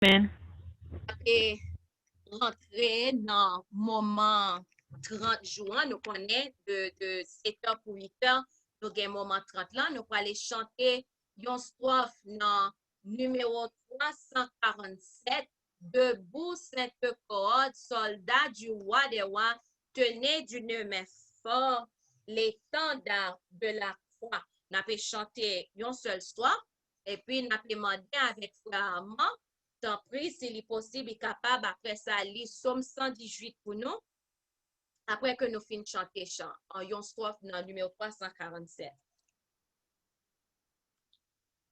Amen. Et rentrer dans le moment 30 jours, nous connaissons de 7h pour 8h, nous avons un moment 30 là, nous allons aller chanter une strophe dans numéro 347. Debout, sainte corde, soldat du roi des rois, tenez d'une main forte l'étendard de la croix. Nous avons chanté une seule strophe et puis nous avons demandé avec frère Armand, tant pis, s'il est possible, capable, après ça, lire Somme 118 pour nous, après que nous finissons chanter chant, en yon strophe dans le numéro 347.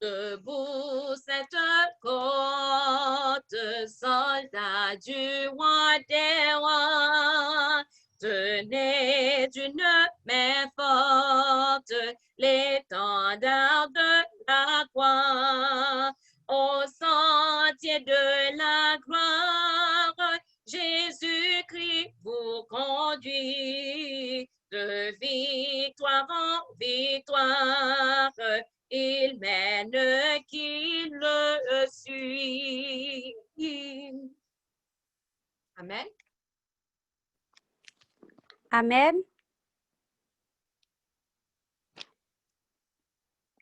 Debout, cette côte, soldat du roi des rois, tenez d'une main forte l'étendard de la croix. Au sentier de la gloire, Jésus-Christ vous conduit de victoire en victoire. Il mène qui le suit. Amen. Amen.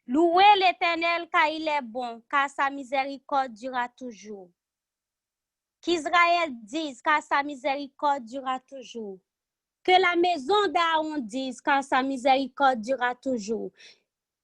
Louez l'Éternel car il est bon, car sa miséricorde durera toujours. Qu'Israël dise car sa miséricorde durera toujours. Que la maison d'Aaron dise car sa miséricorde durera toujours.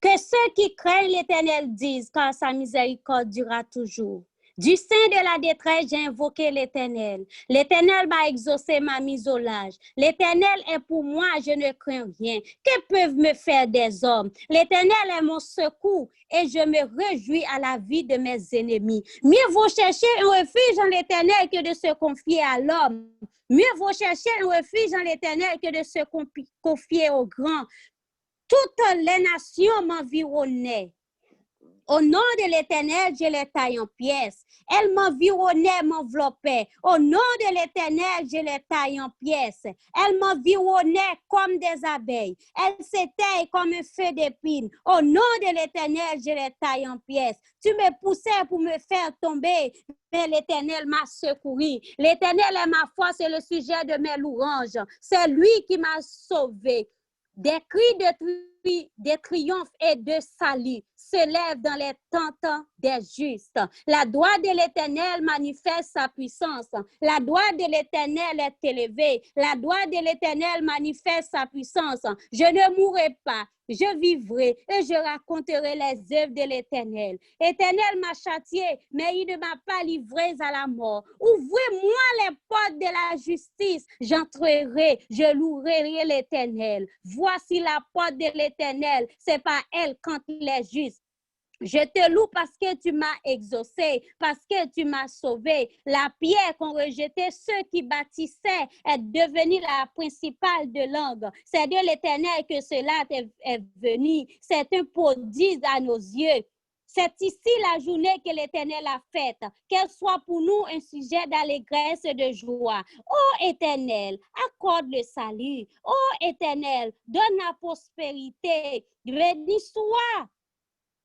Que ceux qui craignent l'Éternel disent car sa miséricorde durera toujours. Du sein de la détresse, j'ai invoqué l'Éternel. L'Éternel m'a exaucé ma mise au large. L'Éternel est pour moi, je ne crains rien. Que peuvent me faire des hommes? L'Éternel est mon secours et je me réjouis à la vie de mes ennemis. Mieux vaut chercher un refuge en l'Éternel que de se confier à l'homme. Mieux vaut chercher un refuge en l'Éternel que de se confier aux grands. Toutes les nations m'environnaient. Au nom de l'Éternel, je les taille en pièces. Elles m'environnaient, m'enveloppaient. Au nom de l'Éternel, je les taille en pièces. Elles m'environnaient comme des abeilles. Elles s'éteignent comme un feu d'épines. Au nom de l'Éternel, je les taille en pièces. Tu me poussais pour me faire tomber, mais l'Éternel m'a secouru. L'Éternel est ma force et le sujet de mes louanges. C'est lui qui m'a sauvé. Des cris de triomphe et de salut s'élèvent dans les tentes des justes. La droite de l'Éternel manifeste sa puissance. La droite de l'Éternel est élevée. La droite de l'Éternel manifeste sa puissance. Je ne mourrai pas. Je vivrai et je raconterai les œuvres de l'Éternel. L'Éternel m'a châtié, mais il ne m'a pas livré à la mort. Ouvrez-moi les portes de la justice. J'entrerai, je louerai l'Éternel. Voici la porte de l'Éternel. C'est par elle quand il est juste. Je te loue parce que tu m'as exaucé, parce que tu m'as sauvé. La pierre qu'ont rejetée ceux qui bâtissaient est devenue la principale de langue. C'est de l'Éternel que cela est venu. C'est un prodige à nos yeux. C'est ici la journée que l'Éternel a faite. Qu'elle soit pour nous un sujet d'allégresse et de joie. Ô Éternel, accorde le salut. Ô Éternel, donne la prospérité. Béni soit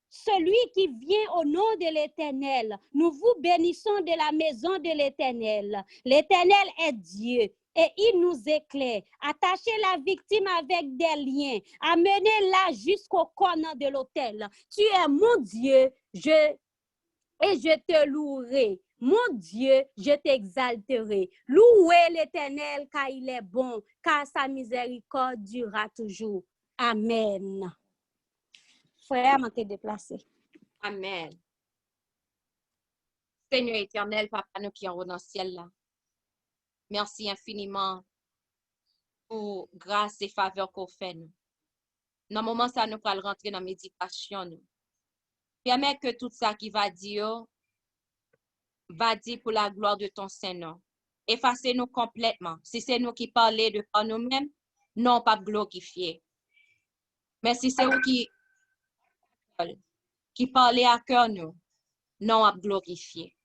celui qui vient au nom de l'Éternel. Nous vous bénissons de la maison de l'Éternel. L'Éternel est Dieu et il nous éclaire. Attachez la victime avec des liens. Amenez-la jusqu'au corner de l'autel. Tu es mon Dieu, et je te louerai. Mon Dieu, je t'exalterai. Louez l'Éternel car il est bon, car sa miséricorde durera toujours. Amen. Frère, m'a déplacé. Amen. Seigneur éternel, Papa, nous qui en haut dans le ciel là. Merci infiniment pour grâce et faveur qu'on fait nous. Dans le moment ça, nous allons rentrer dans la méditation. Nous. Permets que tout ça qui va dire pour la gloire de ton Saint-Nom. Effacez-nous complètement. Si c'est nous qui parlons de par nous-mêmes, non pas glorifier. Mais si c'est vous qui parlez à cœur nous, non à glorifier.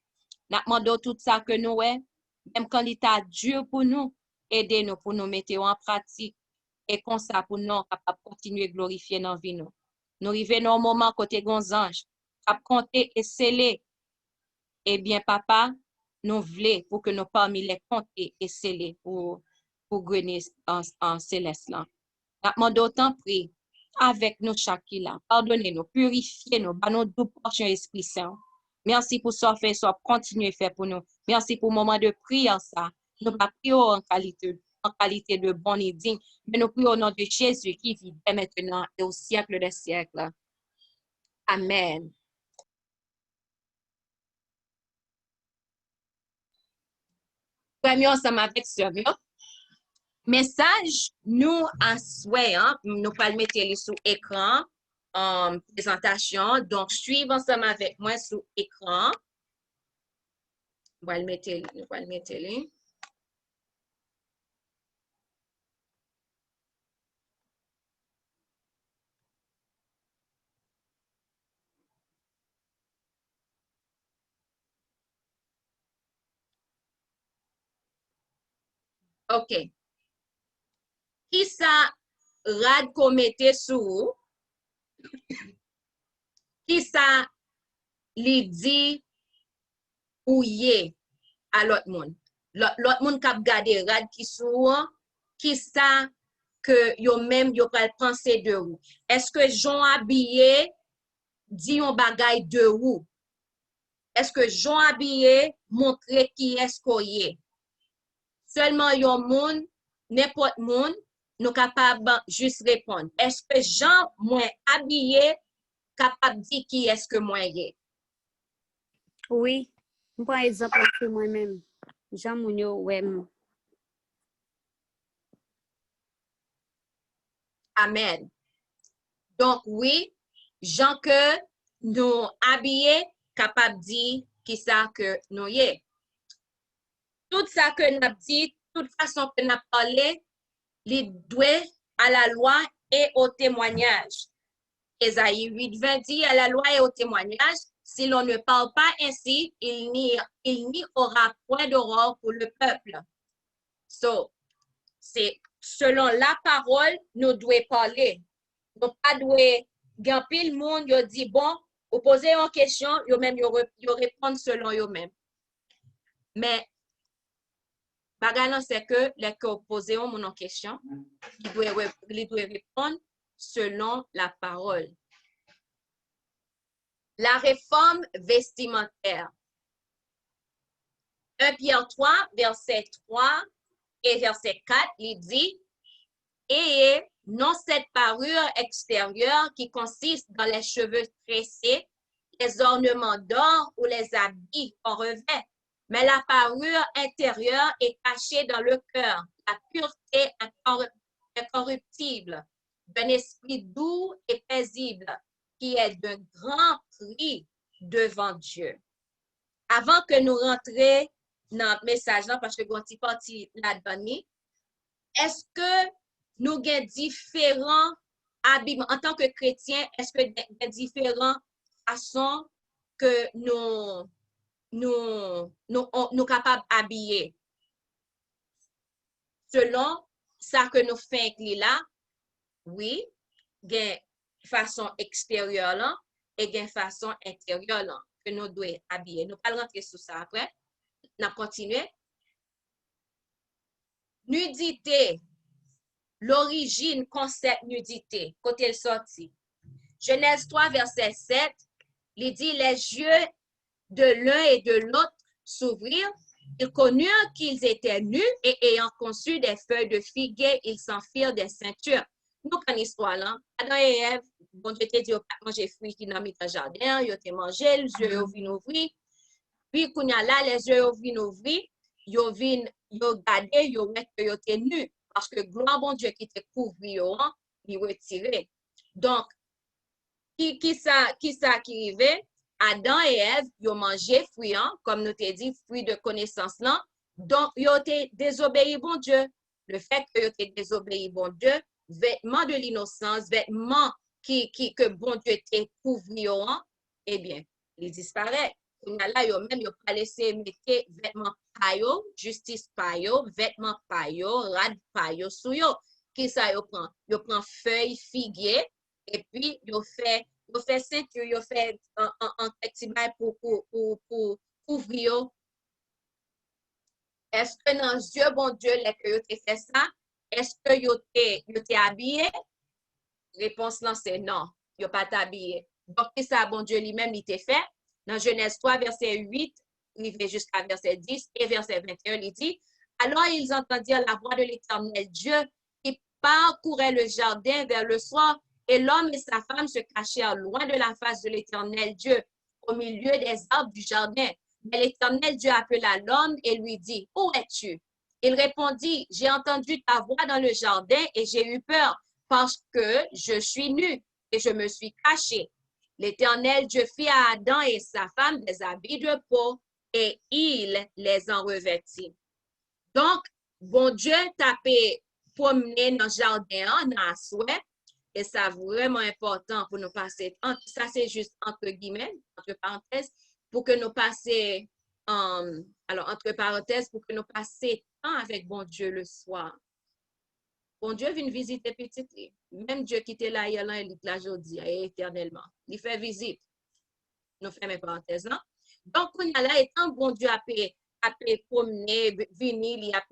Nous demandons tout ça que nous, même quand il est dur pour nous, aidez-nous pour nous mettre en pratique et comme ça pour nous capable continuer à glorifier dans la vie. Nous arrivons dans un moment côté gonzange, à compter et sceller eh bien, papa, nous voulons pour que nous parmi les comptes et scellés pour gagner en céleste là. Nous d'autant prie avec nous chaque là. Pardonnez-nous, purifiez-nous, nous double portion Esprit Saint. Merci pour ça fait, ça continuer à faire pour nous. Merci pour le moment de prière ça. Nous pas prions en qualité de bon et digne, mais nous prions au nom de Jésus qui vit dès maintenant et au siècle des siècles. Amen. Premier ensemble avec sœur. Message, nous en souhait, nous allons mettre sur écran, présentation. Donc, suivez ensemble avec moi sur écran. On va le mettre, OK. Qui ça rad commetté sous? Qui ça li dit ou yé à l'autre monde? L'autre monde k'ap gade rad qui sou, qui ça que yo même yo pral penser de ou? Est-ce que Jean habillé dit un bagay de ou? Est-ce que Jean habillé montre qui est-ce qu'on est? Seulement yon moun, n'importe moun, nous capable juste répondre. Est-ce que Jean moins habillé capable de dire qui est-ce que moi est? Oui. Par exemple, c'est moi-même. Jean Mounio, ouais. Amen. Donc, oui, Jean que nous habillés, capable de dire qui ça que nous y est. Tout ça que nous avons dit, toute façon que nous avons parlé, les doit à la loi et au témoignage. Ésaïe 8:20 dit à la loi et au témoignage, si l'on ne parle pas ainsi, il n'y aura point d'aurore pour le peuple. So, c'est selon la parole, nous devons parler. Nous pas devons gagner le monde, yo dit bon, vous posez une question, yo même yo répondent selon yo même. Mais bagalan c'est que les que posez une question, il doit répondre selon la parole. La réforme vestimentaire. 1 Pierre 3, verset 3 et verset 4, il dit, et non cette parure extérieure qui consiste dans les cheveux tressés, les ornements d'or ou les habits en revêt, mais la parure intérieure est cachée dans le cœur, la pureté incorruptible, d'un esprit doux et paisible, qui est d'un grand prix devant Dieu. Avant que nous rentrions dans le message, parce que quand tu parti là-dedans, est-ce que nous avons différents habillements en tant que chrétiens? Est-ce que nous avons différentes façons que nous capables d'habiller? Selon ça que nous faisons là, oui, il y a une façon extérieure là, et il y a une façon intérieure là, que nous devons habiller. Nous allons rentrer sur ça après. Nous continuons. Nudité. L'origine, concept nudité, côté le sorti. Genèse 3, verset 7, il dit, les yeux de l'un et de l'autre s'ouvrirent, ils connurent qu'ils étaient nus et ayant conçu des feuilles de figuier, ils s'en firent des ceintures. Nous, quand l'histoire là, Adam et Ève, bon Dieu te dit, pas manger fruits qui n'ont mis dans le jardin, ils ont mangé, les yeux ont vu ouvrir. Puis, quand là, les yeux ont vu ouvrir, ils ont gardé, ils ont vu qu'ils étaient nus. Parce que gloire bon Dieu qui te couvre, il retiré. Donc, qui ça qui arrivait? Adam et Ève, ils ont mangé fruits, comme nous t'ai dit, fruits de connaissance là. Donc, ils ont été désobéis bon Dieu. Le fait qu'ils ont été désobéis bon Dieu, vêtements de l'innocence, vêtements que bon Dieu t'a couvert, eh bien, ils disparaissent. Là, yo même, yo pas laissé mettre vêtements payo, justice payo, vêtements payo, rad payo sou yo. Qui ça yo prend? Yo prend feuille figuier, et puis yo fait ceinture, yo fait un petit bail pour couvrir. Est-ce que dans Dieu, bon Dieu, les que vous fait ça? Est-ce que vous t'es habillé? Réponse là, c'est non. Vous pas habillé. Donc, c'est ça, bon Dieu lui-même, il t'a fait. Dans Genèse 3, verset 8, il va jusqu'à verset 10 et verset 21, il dit, alors ils entendirent la voix de l'Éternel Dieu qui parcourait le jardin vers le soir, et l'homme et sa femme se cachèrent loin de la face de l'Éternel Dieu, au milieu des arbres du jardin. Mais l'Éternel Dieu appela l'homme et lui dit, où es-tu? Il répondit, j'ai entendu ta voix dans le jardin et j'ai eu peur parce que je suis nu et je me suis caché. L'Éternel Dieu fit à Adam et sa femme des habits de peau et il les en revêtit. Donc, bon Dieu t'a promener dans le jardin, dans la souhait, et ça vraiment important pour nous passer. Ça, c'est juste entre guillemets, entre parenthèses, pour que nous passions, alors entre parenthèses, pour que nous passions temps avec bon Dieu le soir. Bon Dieu vient visiter petit. Même Dieu qui était là hier, il est là aujourd'hui, éternellement. Il fait visite. Nous faisons parenthèses, non? Donc, on a là, étant bon Dieu a promener, venir, il a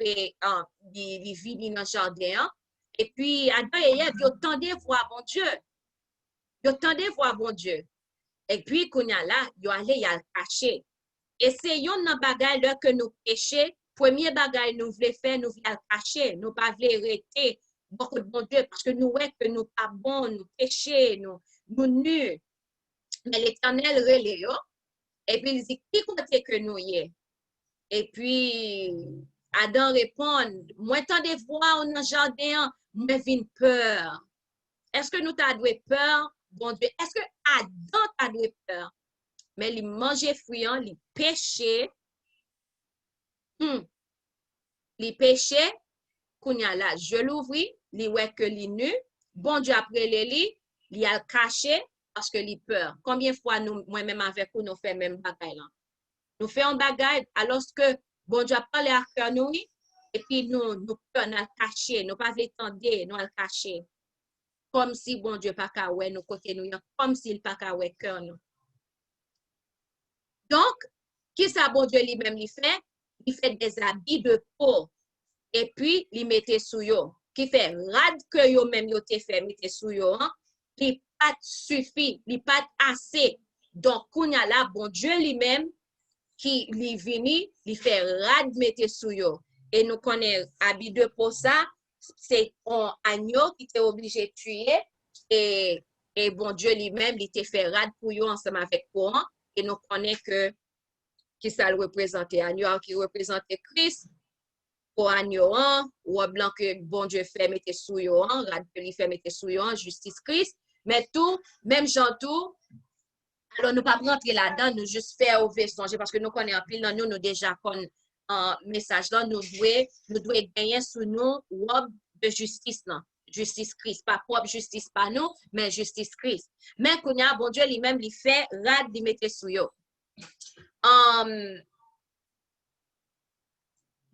venir dans le jardin. Et puis, Adam et Ève, ils attendaient voir bon Dieu. Ils attendaient voir bon Dieu. Et puis, qu'on a là, ils allaient y cacher. Et c'est un bagage là que nous péchons. Premier bagage nous voulons faire, nous voulons cacher. Nous ne voulons pas arrêter beaucoup de bon Dieu parce que nous voyons que nous pas bons, nous péchons, nous nus. Mais l'Éternel relève. Et puis, il dit, qui compte que nous y est? Et puis, Adam répond, moi, tant de voir dans le jardin, moi, j'ai peur. Est-ce que nous t'avons peur, bon Dieu? Est-ce que Adam t'a peur? Mais il mangeait fruit, il péchait. Il péchait, qu'on y a là, je l'ouvris, il ouais que il nu. Bon Dieu, après le lit, il a caché parce que il peur. Combien de fois nous, moi-même avec vous, nous faisons même bagaille là? Nous faisons bagaille alors que bon Dieu a parlé à cœur nous, et puis nous peur, nous caché, nous pas l'étendre, nous le caché. Comme si bon Dieu pas qu'à ouais nous côté nous, comme s'il pas qu'à ouais cœur nous. Donc, qui ça bon Dieu lui-même il fait? Il fait des habits de peau. Et puis, il mettait sous yo. Qui fait rad que yo même yo te fait mettre sous yo. Il pas suffit, il pas assez. Donc, qu'on a là, bon Dieu lui-même, qui lui vini, il fait rad mettre sous yo. Et nous connaissons habit de peau ça, c'est un agneau qui était obligé de tuer. Et bon Dieu lui-même, il te fait rad pour yo ensemble avec toi. Et nous connaissons que qui ça le représente, agneau qui représente Christ. Pour agneau, ou blanc que bon Dieu fait mettre sous yo, rad que lui fait mettre sous yo, justice Christ. Mais tout, même Jean tout, alors nous pas rentrer là-dedans, nous juste faire au songer parce que nous connaissons en pile dans nous déjà qu'on message là, nous devons gagner sous nous robe de justice là. Justice Christ, pas propre justice pas nous, mais justice Christ. Mais qu'on a bon Dieu lui-même lui fait rad lui mettre sous yo.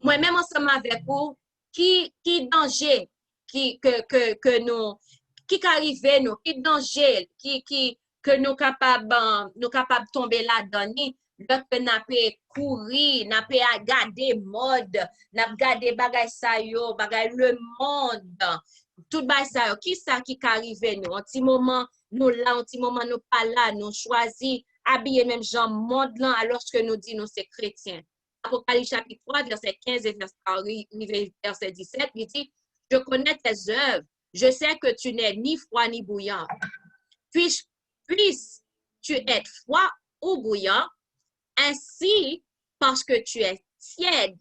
Moi-même ensemble avec vous, qui danger que nous, qui arrive nous, qui danger, que nous capables de tomber là-dedans, que nous pouvons courir, nous pouvons garder mode, nous pouvons garder bagay sa yo, bagay le monde, tout bagay sa yo, qui ça qui arrive nous, un petit moment nous là, un petit moment nous pas là, nous choisi habiller même genre monde là alors que nous dit nous c'est chrétiens. Apocalypse chapitre 3, verset 15 et verset 17, il dit, je connais tes œuvres, je sais que tu n'es ni froid ni bouillant. Puisses-tu être froid ou bouillant, ainsi, parce que tu es tiède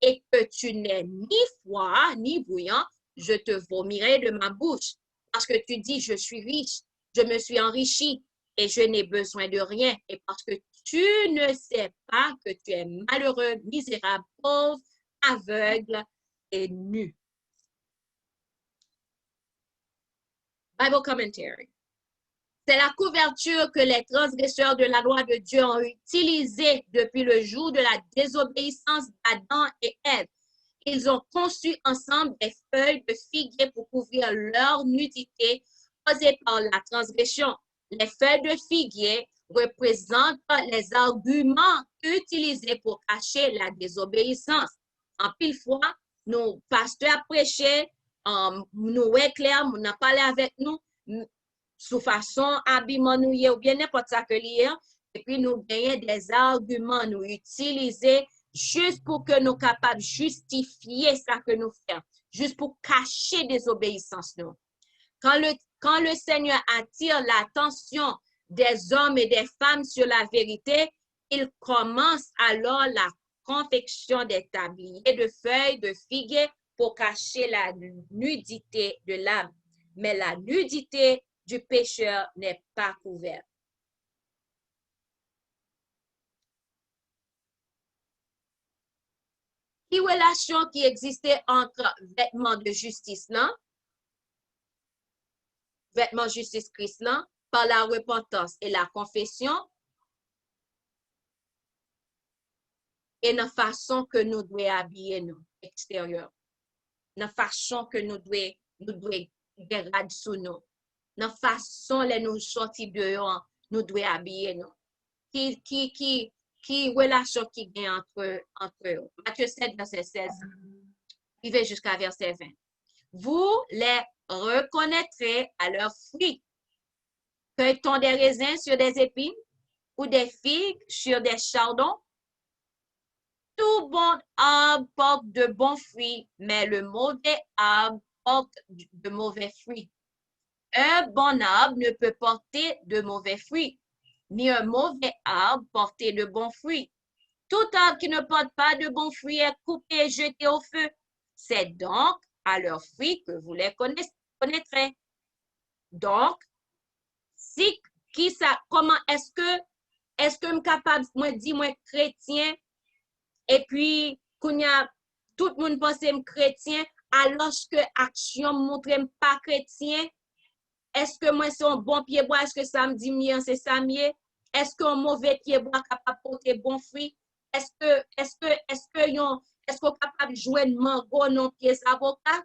et que tu n'es ni froid ni bouillant, je te vomirai de ma bouche. Parce que tu dis, je suis riche, je me suis enrichi et je n'ai besoin de rien. Et parce que tu ne sais pas que tu es malheureux, misérable, pauvre, aveugle et nu. Bible commentary. C'est la couverture que les transgresseurs de la loi de Dieu ont utilisée depuis le jour de la désobéissance d'Adam et Ève. Ils ont conçu ensemble des feuilles de figuier pour couvrir leur nudité causée par la transgression. Les feuilles de figuier représente les arguments utilisés pour cacher la désobéissance. En pile fois, nos pasteurs prêchaient, nous clair, nous n'a parlé avec nous, sous façon habillement nous ou bien n'importe ça que lié, et puis nous gagnons des arguments, nous utiliser juste pour que nous capables de justifier ça que nous faisons, juste pour cacher désobéissance nous. Quand le Seigneur attire l'attention des hommes et des femmes sur la vérité, il commence alors la confection des tabliers de feuilles de figuier pour cacher la nudité de l'âme. Mais la nudité du pécheur n'est pas couverte. Quelle relation qui existait entre vêtements de justice là, vêtements de justice Christ là, par la repentance et la confession, et la façon que nous devons habiller nous extérieur, la façon que nous devons garder sous nous, la façon que nous sortir dehors, nous devons habiller nous. Qui relation qui gagne entre eux. Matthieu 7, verset 16, il va jusqu'à verset 20. Vous les reconnaîtrez à leurs fruits. Cueille-t-on des raisins sur des épines ou des figues sur des chardons? Tout bon arbre porte de bons fruits, mais le mauvais arbre porte de mauvais fruits. Un bon arbre ne peut porter de mauvais fruits, ni un mauvais arbre porter de bons fruits. Tout arbre qui ne porte pas de bons fruits est coupé et jeté au feu. C'est donc à leurs fruits que vous les connaîtrez. Donc, comment est-ce que je suis capable, moi, dire, moi, chrétien, et puis, tout le monde pense que je suis chrétien, alors que l'action montre que je ne suis pas chrétien? Est-ce que moi, c'est un bon pied bois? Est-ce que ça me dit mieux, c'est ça mieux? Est-ce qu'un mauvais pied bois capable de porter bon fruit? Est-ce qu'on est capable de jouer un mango dans le pied avocat?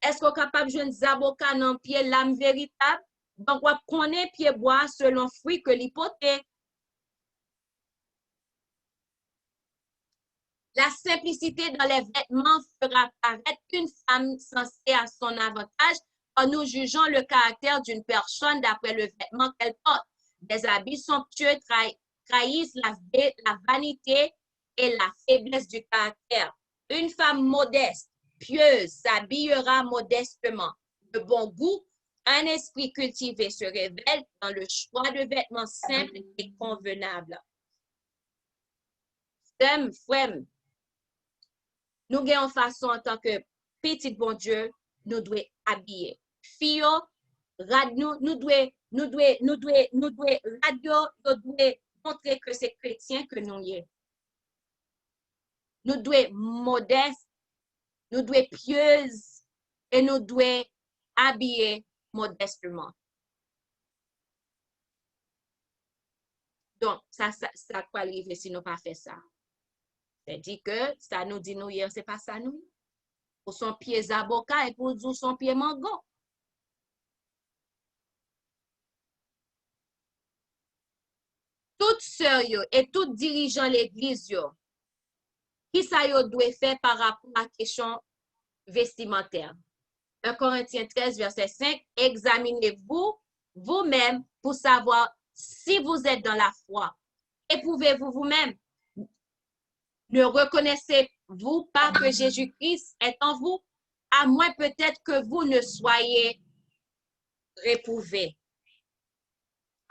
Est-ce qu'on est capable de jouer un avocat dans le pied l'âme véritable? Donc, on connaît pied bois selon fruit que l'hypothèse. La simplicité dans les vêtements fera paraître une femme sensée à son avantage en nous jugeant le caractère d'une personne d'après le vêtement qu'elle porte. Des habits somptueux trahissent la vanité et la faiblesse du caractère. Une femme modeste, pieuse, s'habillera modestement. De bon goût, un esprit cultivé se révèle dans le choix de vêtements simples et convenables. Nous avons façon en tant que petit bon Dieu, nous devons habiller. Fio, nous devons montrer que c'est chrétien que nous y est. Nous devons modestes, nous devons pieuses et nous devons habiller modestement. Donc, ça peut arriver si nous pas fait ça. C'est-à-dire que ça nous dit nous hier, c'est pas ça nous. Pour son pied zaboka et pour son pied mango. Tout sérieux et tout dirigeant l'église, qui ça doit faire par rapport à la question vestimentaire? 1 Corinthiens 13, verset 5, examinez-vous vous-même pour savoir si vous êtes dans la foi. Éprouvez-vous vous-même. Ne reconnaissez-vous pas que Jésus-Christ est en vous, à moins peut-être que vous ne soyez réprouvés.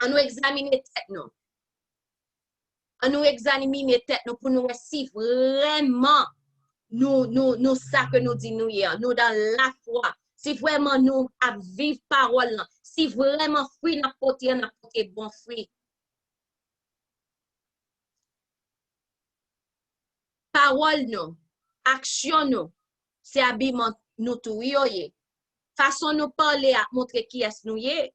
On nous examine tête nous. On nous examine tête nous pour nous voir si vraiment nous ça que nous disons nous dans la foi. Si vraiment nous à vivre parole, si vraiment fruit n'a porté bon fruit. Parole nous, action nous, c'est habillement nous tout yoye. Façon nous parler à montrer qui est nous yé.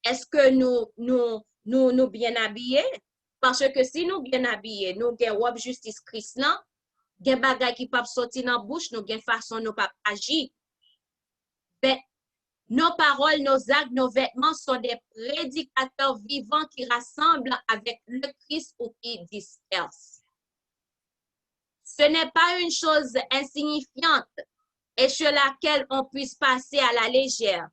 Est-ce que nous bien habillés? Parce que si nous bien habillés, nous avons justice Christ là, gen bagay qui peuvent sortir dans bouche, nous gen façon nous pas agir. Nos paroles, nos actes, nos vêtements sont des prédicateurs vivants qui rassemblent avec le Christ ou qui dispersent. Ce n'est pas une chose insignifiante et sur laquelle on puisse passer à la légère.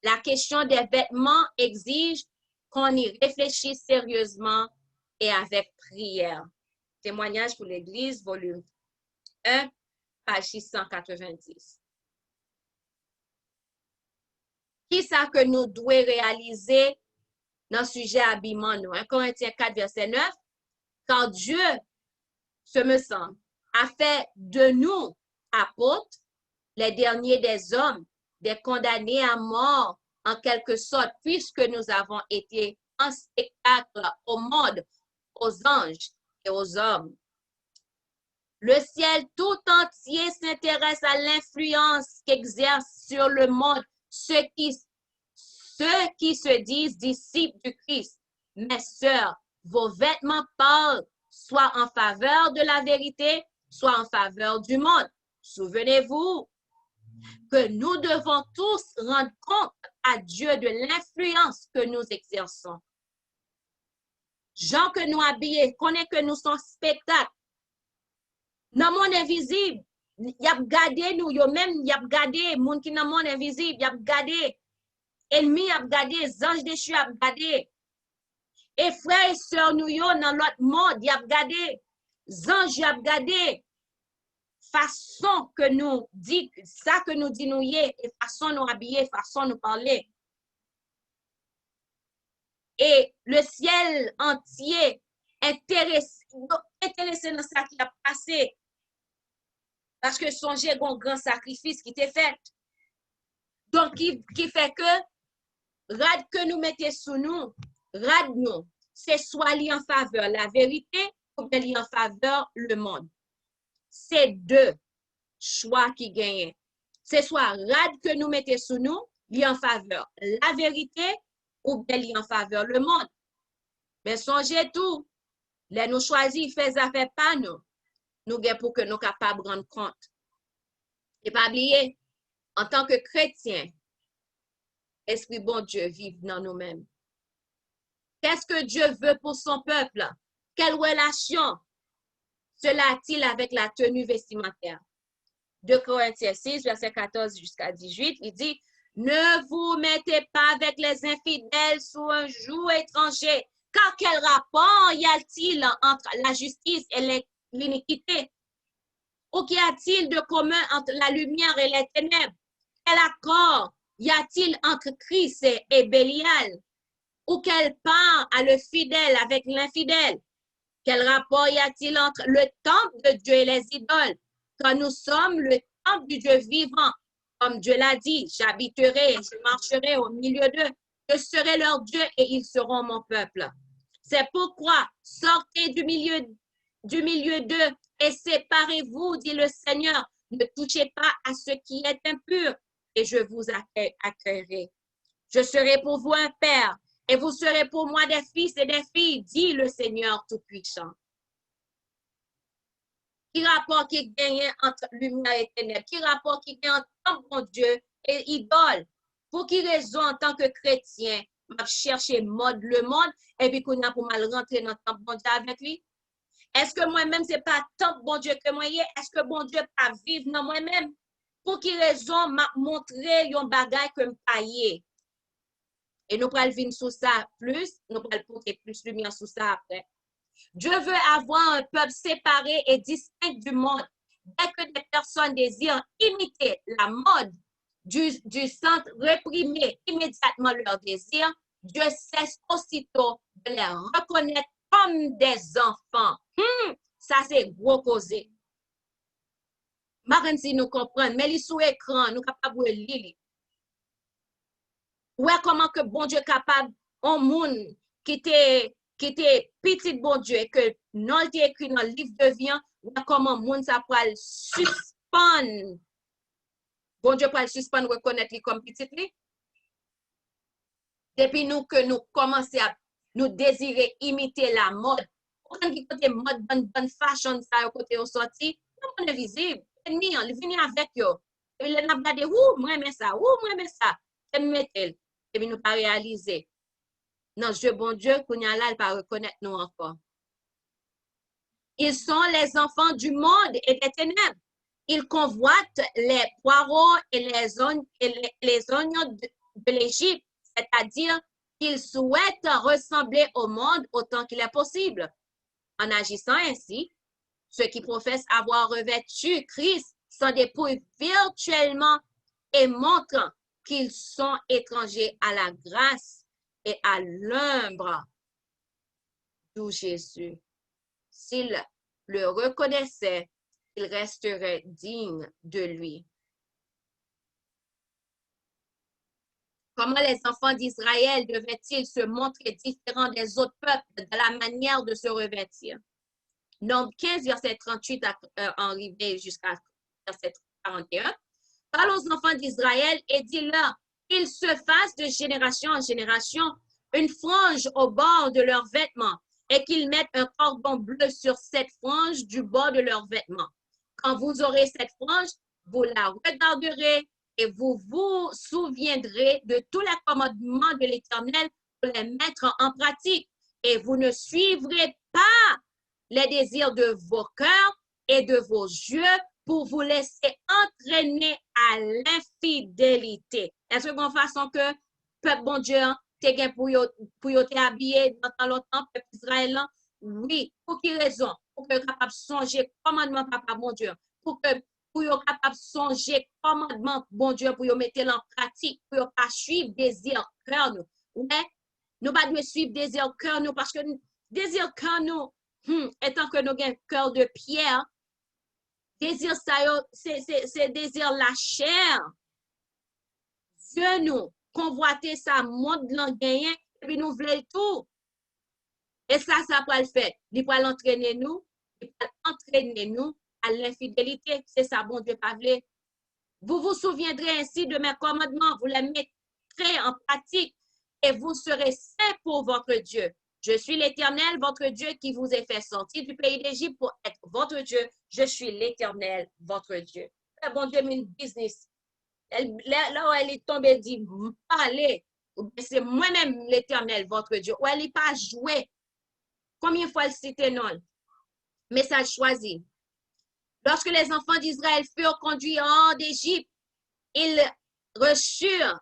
La question des vêtements exige qu'on y réfléchisse sérieusement et avec prière. Témoignage pour l'Église, volume 1, page 690. Qui ça que nous devons réaliser dans le sujet habillement nous? 1 Corinthiens 4, verset 9. Car Dieu, ce me semble, a fait de nous apôtres, les derniers des hommes, des condamnés à mort en quelque sorte, puisque nous avons été en spectacle au monde, aux anges et aux hommes. Le ciel tout entier s'intéresse à l'influence qu'exerce sur le monde ceux qui se disent disciples du Christ. Mes sœurs, vos vêtements parlent soit en faveur de la vérité, soit en faveur du monde. Souvenez-vous que nous devons tous rendre compte à Dieu de l'influence que nous exerçons. Gens que nous habillons, connaît que nous sommes spectacles. Dans le monde invisible, y a gardé nous, yo même y a gardé moun qui dans le monde invisible, y a gardé ennemis, y a gardé anges déchus, y a gardé. Et frères et sœurs nous yo dans l'autre monde, y a gardé anges, y a gardé. Façon que nous dit, ça que nous dit nous y est, et façon nous habiller, façon nous parler. Et le ciel entier intéressé dans ça qui a passé. Parce que songez un grand sacrifice qui était fait. Donc, qui fait que, rad que nous mettons sous nous, rad nous, c'est soit lié en faveur la vérité ou bien lié en faveur le monde. C'est deux choix qui gagnent. C'est soit rad que nous mettons sous nous, lié en faveur la vérité ou bien lié en faveur le monde. Mais songez tout, les nous choisir, fait affaire pas nous. Nous gagnons pour que nous capables de rendre compte. Et pas oublier, en tant que chrétiens, Esprit bon Dieu vive dans nous-mêmes. Qu'est-ce que Dieu veut pour son peuple? Quelle relation cela a-t-il avec la tenue vestimentaire? 2 Corinthiens 6, verset 14 jusqu'à 18, il dit, « Ne vous mettez pas avec les infidèles sous un joug étranger, car quel rapport y a-t-il entre la justice et l'iniquité? Ou qu'y a-t-il de commun entre la lumière et les ténèbres? Quel accord y a-t-il entre Christ et Bélial? Ou quel part a le fidèle avec l'infidèle? Quel rapport y a-t-il entre le temple de Dieu et les idoles? Car nous sommes le temple du Dieu vivant. Comme Dieu l'a dit, j'habiterai, je marcherai au milieu d'eux. Je serai leur Dieu et ils seront mon peuple. C'est pourquoi sortez du milieu d'eux et séparez-vous, dit le Seigneur. Ne touchez pas à ce qui est impur et je vous accueillerai. Je serai pour vous un père et vous serez pour moi des fils et des filles, dit le Seigneur Tout-Puissant. Qui rapport qui gagne entre lumière et ténèbres? Qui rapport qui gagne entre bon Dieu et idole? Pour qui raison, en tant que chrétien, m'a cherché le monde et puis qu'on a pour mal rentrer dans le temple bon Dieu avec lui? Est-ce que moi-même, c'est pas tant bon Dieu que moi? Est-ce que bon Dieu pas vivre dans moi-même? Pour qui raison m'a montré yon bagay que m'paye? Et nous pourrons venir sur ça plus, nous pourrons porter plus lumière sur ça après. Dieu veut avoir un peuple séparé et distinct du monde. Dès que des personnes désirent imiter la mode du centre, réprimer immédiatement leur désir, Dieu cesse aussitôt de les reconnaître comme des enfants. Ça, c'est gros causé. Marine, si nous comprenons, mais les sous écran, nous sommes capables de lire. Ouais, comment que bon Dieu est capable, un monde qui était petit bon Dieu, et que non était écrit dans le livre de vie, comment monde ça peut le suspendre. Bon Dieu peut le suspendre, reconnaître comme petit. Depuis nous que nous commençons à nous désirer imiter la mode, autant qui côté mode, bonne fashion, ça, côté au sorti, non, on est visible. Venir avec eux. Et puis, nous regardé, moi, mais ça, et puis, nous pas réaliser. Non, Dieu, bon Dieu, qu'on y a là, il pas reconnaître nous encore. Ils sont les enfants du monde et des ténèbres. Ils convoitent les poireaux et les oignons de l'Égypte, c'est-à-dire qu'ils souhaitent ressembler au monde autant qu'il est possible. En agissant ainsi, ceux qui professent avoir revêtu Christ sont dépouillent virtuellement et montrent qu'ils sont étrangers à la grâce et à l'ombre de Jésus. S'ils le reconnaissaient, ils resteraient dignes de lui. Comment les enfants d'Israël devaient-ils se montrer différents des autres peuples de la manière de se revêtir? Nombre 15, verset 38 arrivé jusqu'à verset 41. Parle aux enfants d'Israël et dis-leur qu'ils se fassent de génération en génération une frange au bord de leurs vêtements et qu'ils mettent un cordon bleu sur cette frange du bord de leurs vêtements. Quand vous aurez cette frange, vous la regarderez et vous vous souviendrez de tous les commandements de l'Éternel pour les mettre en pratique. Et vous ne suivrez pas les désirs de vos cœurs et de vos yeux pour vous laisser entraîner à l'infidélité. Est-ce que de façon que peuple bon Dieu t'es pour te habiller dans longtemps, peuple Israël? Oui. Pour quelle raison? Pour que capable songer commandement papa bon Dieu. Pour capable songer commandement bon Dieu pour mettre en pratique, pour pas suivre désir cœur nous. Ouais. Nous pas de suivre désir cœur nous parce que désir cœur nous étant que nous avons un cœur de pierre, désir ça, c'est désir la chair. Dieu nous, convoiter ça, monde l'en gagner, et puis nous voulons tout. Et ça va le faire. Il va l'entraîner nous, à l'infidélité. C'est ça, bon Dieu, pas voulu. Vous vous souviendrez ainsi de mes commandements, vous les mettrez en pratique et vous serez saints pour votre Dieu. Je suis l'Éternel, votre Dieu, qui vous a fait sortir du pays d'Égypte pour être votre Dieu. Je suis l'Éternel, votre Dieu. Bon Dieu, mais une business. Là où elle est tombée, dit, parlez. C'est moi-même l'Éternel, votre Dieu. Ou elle n'est pas jouée. Combien de fois elle citait non? Message choisi. Lorsque les enfants d'Israël furent conduits hors d'Égypte, ils reçurent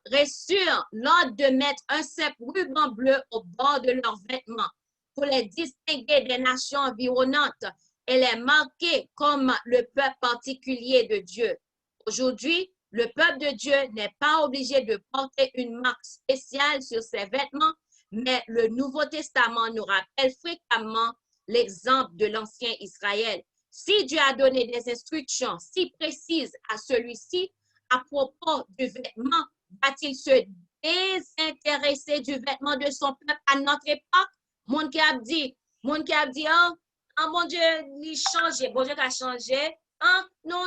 l'ordre de mettre un simple ruban bleu au bord de leurs vêtements pour les distinguer des nations environnantes et les marquer comme le peuple particulier de Dieu. Aujourd'hui, le peuple de Dieu n'est pas obligé de porter une marque spéciale sur ses vêtements, mais le Nouveau Testament nous rappelle fréquemment l'exemple de l'ancien Israël. Si Dieu a donné des instructions si précises à celui-ci, à propos du vêtement, va-t-il se désintéresser du vêtement de son peuple à notre époque? Mon qui a dit, oh, mon Dieu, il change, bon Dieu a changé. Hein? Non,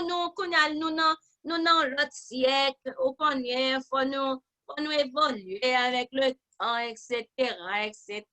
l'autre siècle, au connaît, faut nous évoluer avec le temps, etc., etc.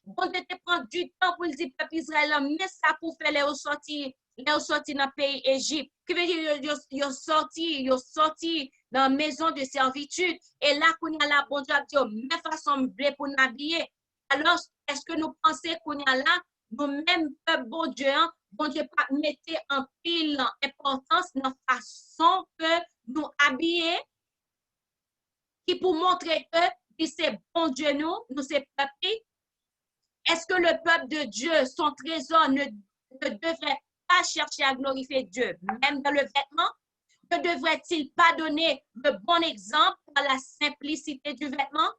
Bon Dieu te prend du temps pour le dire peuple Israël, mais ça pour faire les sorties dans le pays Égypte. Qui veut dire, ils sont sortis dans la maison de servitude. Et là, qu'on a la bon Dieu, mais façon pour nous habiller. Alors, est-ce que nous pensons qu'on a là, nous-mêmes, bon Dieu, pas mettre en pile importance dans la façon que nous habiller, qui pour montrer que c'est bon Dieu nous c'est peuple. Est-ce que le peuple de Dieu, son trésor ne devrait pas chercher à glorifier Dieu, même dans le vêtement? Ne devrait-il pas donner le bon exemple par la simplicité du vêtement?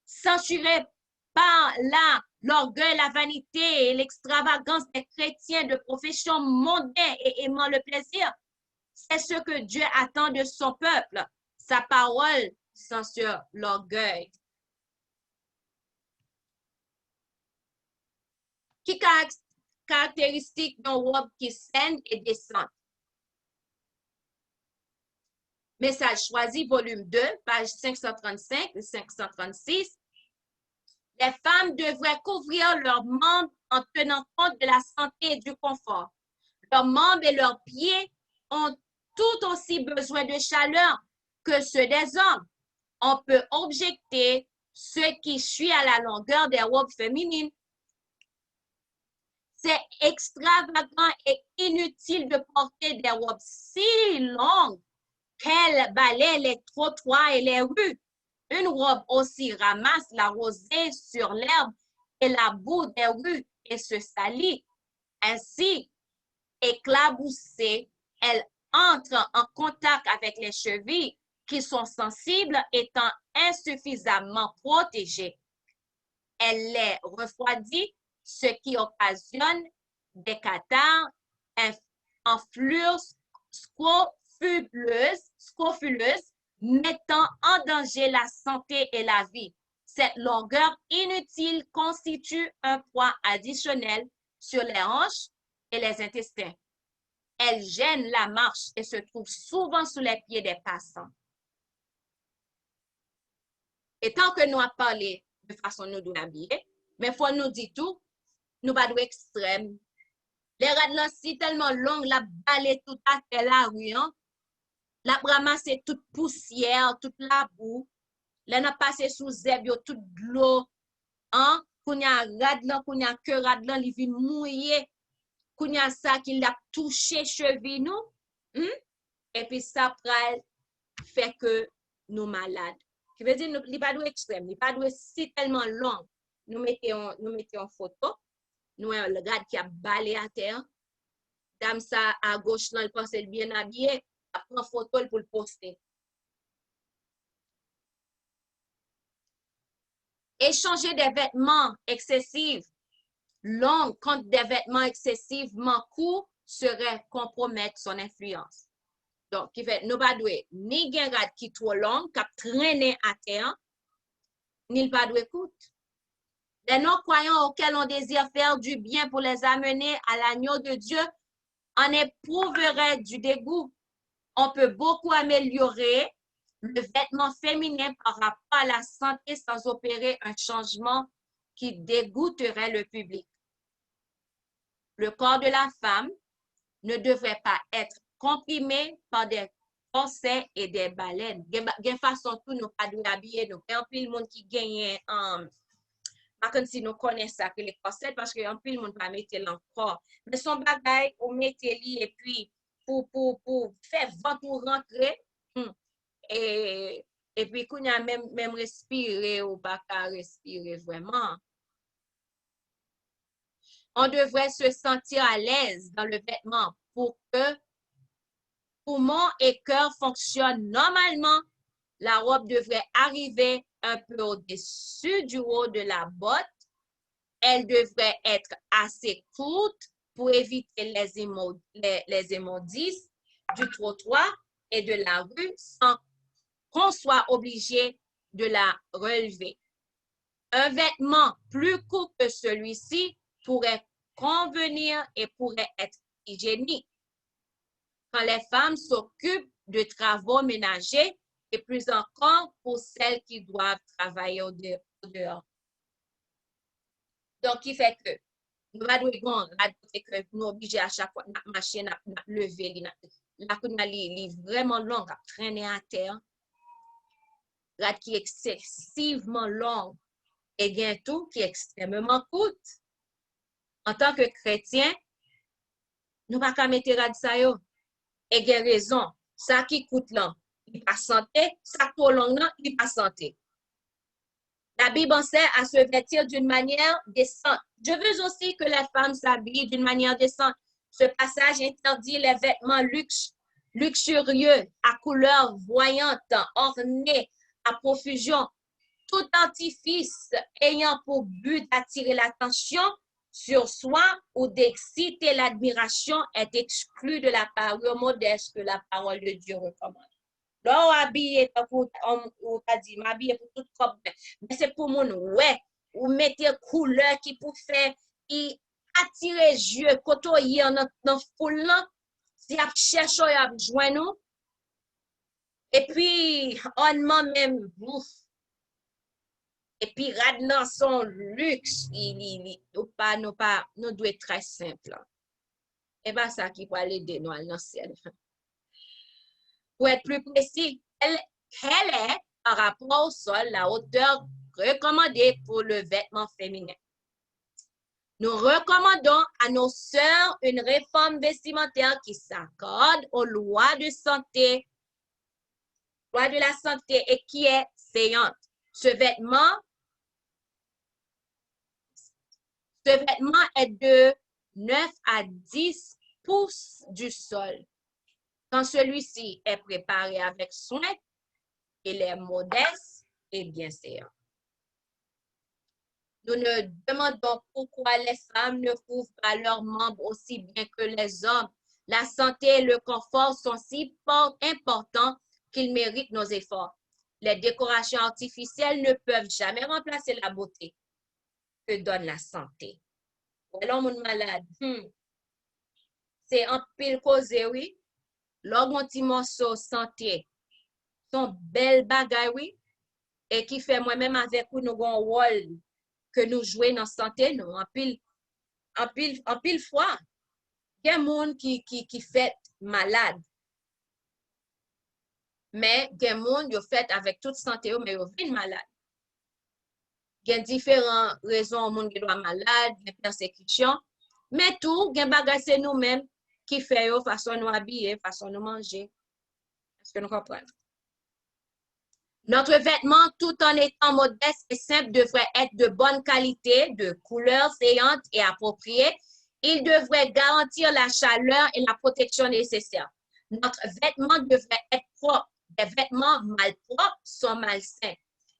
Censurer par là l'orgueil, la vanité et l'extravagance des chrétiens de profession mondaine et aimant le plaisir. C'est ce que Dieu attend de son peuple. Sa parole censure l'orgueil. Qui caractéristique d'une robe qui saine et décente? Message choisi, volume 2, page 535 et 536. Les femmes devraient couvrir leurs membres en tenant compte de la santé et du confort. Leurs membres et leurs pieds ont tout aussi besoin de chaleur que ceux des hommes. On peut objecter ce qui suit à la longueur des robes féminines. C'est extravagant et inutile de porter des robes si longues qu'elles balayent les trottoirs et les rues. Une robe aussi ramasse la rosée sur l'herbe et la boue des rues et se salit. Ainsi, éclaboussée, elle entre en contact avec les chevilles qui sont sensibles étant insuffisamment protégées. Elle les refroidit, ce qui occasionne des catarrhes, enflures scrofuleuses, mettant en danger la santé et la vie. Cette longueur inutile constitue un poids additionnel sur les hanches et les intestins. Elle gêne la marche et se trouve souvent sous les pieds des passants. Et tant que nous avons parlé de façon nous doit habiller, mais il faut nous dire tout, nous pas de extrême. Les radlans si tellement longs, la balle tout à fait la rue, hein? La ramasser toute poussière, toute la boue. Là, n'a passé sous zèb, toute de l'eau, hein? Kounya radlan, kounya que radlan, li vin mouillé. Kounya ça qui l'a touché cheville nous. Et puis ça fait que nous malades. Qui veut dire, nous ne pas extrême, nous pas si tellement long. Nous mettons en photo. Nous avons le gars qui a balé à terre. Dame ça à gauche, là, il pense être bien habillé. Elle prend photo pour le poster. Échanger des vêtements excessifs longs contre des vêtements excessivement courts serait compromettre son influence. Donc, qui fait, nous pas doué ni gen rad qui trop long, qui traîner à terre, ni le pas doué coûte. Les non-croyants auxquels on désire faire du bien pour les amener à l'agneau de Dieu en éprouveraient du dégoût. On peut beaucoup améliorer le vêtement féminin par rapport à la santé sans opérer un changement qui dégoûterait le public. Le corps de la femme ne devrait pas être comprimé par des corsets et des baleines. Gen façon tout nous pas de habiller nous. Et en plus le monde qui gagne pas comme si nous connaissons ça que les corsets parce que en plus le monde pas mettre l'encore. Mais son bagage on mettez li et puis pour faire vent pour rentrer et puis qu'on a même respirer ou pas qu'à respirer vraiment. On devrait se sentir à l'aise dans le vêtement pour que poumons et cœur fonctionnent normalement. La robe devrait arriver un peu au-dessus du haut de la botte. Elle devrait être assez courte pour éviter les immondices du trottoir et de la rue sans qu'on soit obligé de la relever. Un vêtement plus court que celui-ci pourrait convenir et pourrait être hygiénique. Quand les femmes s'occupent de travaux ménagers et plus encore pour celles qui doivent travailler au dehors. Donc, qui fait que nous sommes obligés à chaque fois de marcher, de lever, la est vraiment longue, à traîner à terre, qui est excessivement longue et bientôt qui est extrêmement courte. En tant que chrétien, nous ne pouvons pas mettre ça yo. Et il y a raison, ça qui coûte là, il pas santé, ça trop long là, il pas santé. La Bible enseigne à se vêtir d'une manière décente. Je veux aussi que les femmes s'habillent d'une manière décente. Ce passage interdit les vêtements luxurieux, à couleurs voyantes, ornés à profusion. Tout artifice ayant pour but d'attirer l'attention sur soi ou d'exciter l'admiration est exclu de la parure modeste que la parole de Dieu recommande. Là, habillé, on t'a dit, m'habiller pour toute robe, mais c'est pour mon ouais, ou mettez couleur qui pour faire, qui attirer yeux, côtoyer dans foule là, si a cherché à joindre nous, et puis, on même, ouf. Et puis, radlan son luxe, nous doit être très simple. Et bien, ça qui peut aller de nous à l'ancienne. pour être plus précis, quelle est, par rapport au sol, la hauteur recommandée pour le vêtement féminin? Nous recommandons à nos sœurs une réforme vestimentaire qui s'accorde aux lois de santé, loi de la santé et qui est saillante. Ce vêtement est de 9 à 10 pouces du sol. Quand celui-ci est préparé avec soin, il est modeste et bien saillant. Nous ne demandons pourquoi les femmes ne couvrent pas leurs membres aussi bien que les hommes. La santé et le confort sont si importants qu'ils méritent nos efforts. Les décorations artificielles ne peuvent jamais remplacer la beauté que donne la santé. Alors, mon malade, c'est un pile causé, oui. L'orgon ti morceau santé, son bel bagay, oui. Et qui fait moi-même avec nous, nous avons un rôle que nous jouons dans la santé, nous, en pile fois. Il y a des gens qui fait malade. Mais il y a des gens qui fait avec toute santé, mais ils viennent malade. Il y a différentes raisons au monde qui doit malade, des persécutions. Mais tout, il y a des bagages, c'est nous-mêmes qui faisons façon nous habiller, façon nous manger. Est-ce que nous comprenons? Notre vêtement, tout en étant modeste et simple, devrait être de bonne qualité, de couleur saillante et appropriée. Il devrait garantir la chaleur et la protection nécessaires. Notre vêtement devrait être propre. Des vêtements malpropres sont malsains.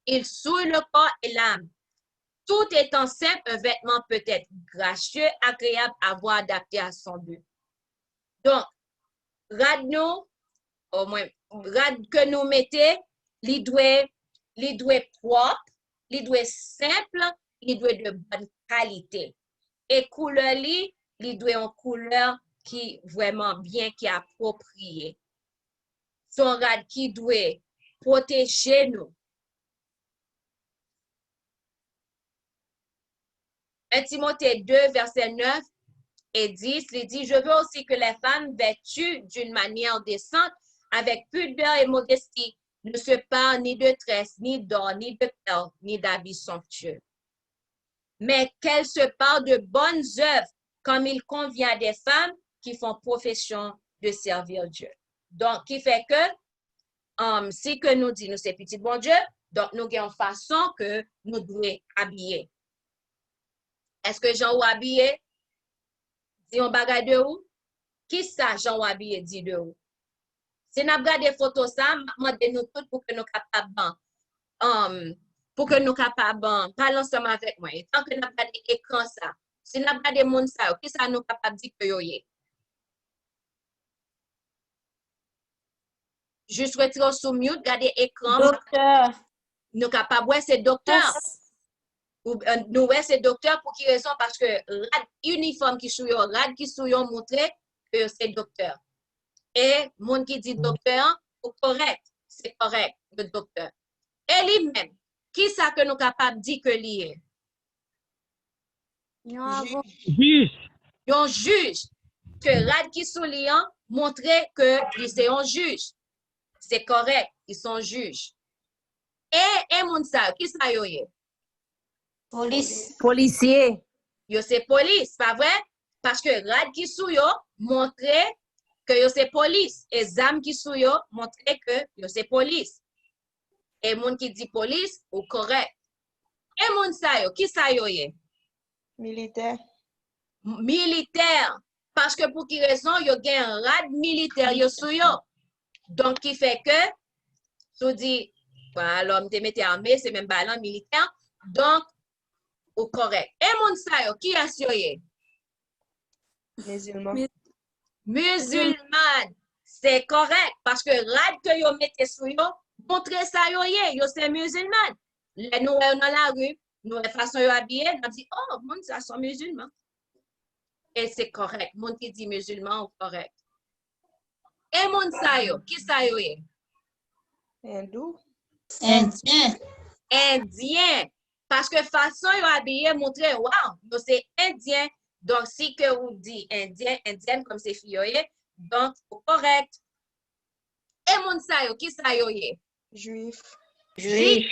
Ils souillent le corps et l'âme. Tout étant simple, un vêtement peut être gracieux, agréable à voir, adapté à son but. Donc, rad-nous, au moins, rad que nous mettons, il doit propre, il doit simple, il doit de bonne qualité. Et couleur, il doit une couleur qui vraiment bien, qui est appropriée. Son rad qui doit protéger nous. 1 Timothée 2, verset 9 et 10, il dit, je veux aussi que les femmes vêtues d'une manière décente, avec pudeur et modestie, ne se parlent ni de tresses, ni d'or, ni de perles, ni d'habits somptueux. Mais qu'elles se parlent de bonnes œuvres, comme il convient à des femmes qui font profession de servir Dieu. Donc, qui fait que, si que nous disons, nous c'est petit bon Dieu, donc nous avons une façon que nous devons habiller. Est-ce que Jean ou habillé? Dit on bagay de ou? Qui ça Jean ou habillé dit de ou? Si nous regardons des photos, ça, demandez-nous tout pour que nous capables, parler ensemble avec moi. Et tant que nous regardons l'écran, ça, si nous regardons mon ça, qui ça nous capable de dire que yo yé? Juste retirer sous mute, regarder l'écran. Docteur. Nous capables, ouais, c'est docteur. Nous, ouais, c'est docteur pour qui raison? Parce que rad uniforme qui sou yo, rad qui sou yo montre que c'est docteur. Et monde qui dit docteur, correct, c'est correct, le docteur. Et lui-même, qui ça que nous capables de dire que lui est? Juge. Un juge. Que rad qui sou li montre que c'est un juge. C'est correct, ils sont juges. Et moun sa, qui ça yo yé? Police. Policier. Yo c'est police, pas vrai? Parce que rad qui sou yo montre que yo c'est police. Et zam qui sou yo montre que yo c'est police. Et moun qui dit police, ou correct. Et moun sa yo, qui sa yo yé? Militaire. Militaire. Parce que pour qui raison, yo gen un rad militaire yo sou yo. Donc, qui fait que, tu dis, voilà, l'homme te mette armé, c'est même ballon militaire. Donc, au correct. Et moun sa yo, qui a soye? Musulman. Musulman. C'est correct. Parce que rad que yo mette sou yo, montre sa yo ye, yo c'est musulman. Les nous dans la rue, nous façon yo habillé, on dit, oh, moun ça sont musulmans. Et c'est correct. Moun qui dit musulman, ou correct. Et moun sa yo, qui sa yo ye? Hindou. Indien. Indien. Parce que façon yo habillé montre, wow, donc c'est indien. Donc, si que vous dites indien, indienne comme c'est fille, donc correct. Et moun sa yo, qui sa yo ye? Juif. Juif.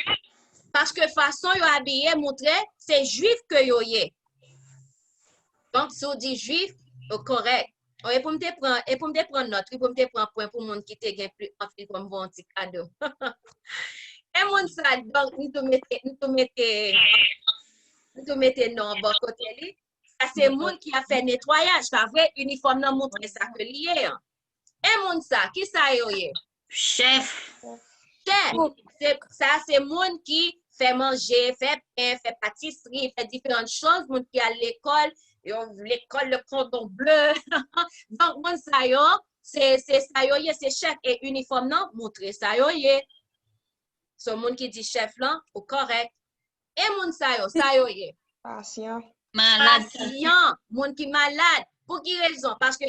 Parce que façon yo habillé montre, c'est juif que yo ye. Donc, si on dit juif, correct. Et pour me prendre note, pour me prendre point pour moun qui te gen plus en fait comme bon petit cadeau. Et moun sa, donc, nous te mettez non bon côté li. Ça c'est moun qui a fait nettoyage, ça vrai uniforme nan montre ça que lié. Et moun sa, qui sa yo ye? Chef. Chef. Ça c'est moun qui fait manger, fait pain, fait pâtisserie, fait différentes choses, moun qui à l'école, l'école le cordon bleu. Donc moun sa yo, c'est ça yo ye, c'est chef et uniforme non montre ça yo ye. So moun qui dit chef là, ou correct. Et moun sa yo ye. Patient. Malade. Patient, moun qui malade. Pour qui raison? Parce que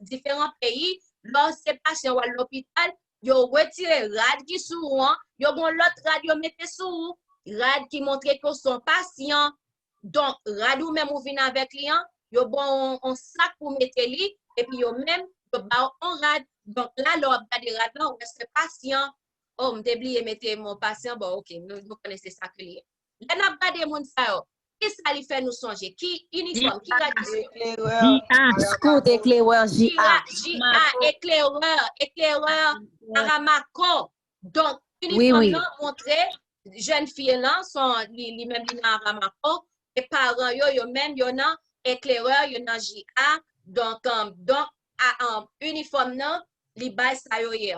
différents pays, lorsque patient ou à l'hôpital, yo retire rad qui sous yo bon l'autre rad yo mette sous rad qui montre que son patient. Donc rad ou même ou vient avec client, yo bon on sac pour mettre li et puis yo même yo ba on rad. Donc là l'on pas de rad là, est-ce que patient oh m'te oublié mettre mon patient bon OK, nous connaissons ça que li. Là n'a pas de moun sa yo. Qui ça lui fait nous songer? Qui uniforme? Qui radisson? Scout éclaireur J.A. éclaireur, Aramako. Donc, uniforme montré, jeune fille là, sont les mêmes dans Aramako, et parents yo même yo nan éclaireur, yo nan J.A. Donc uniforme nan, li bay sa yo ye.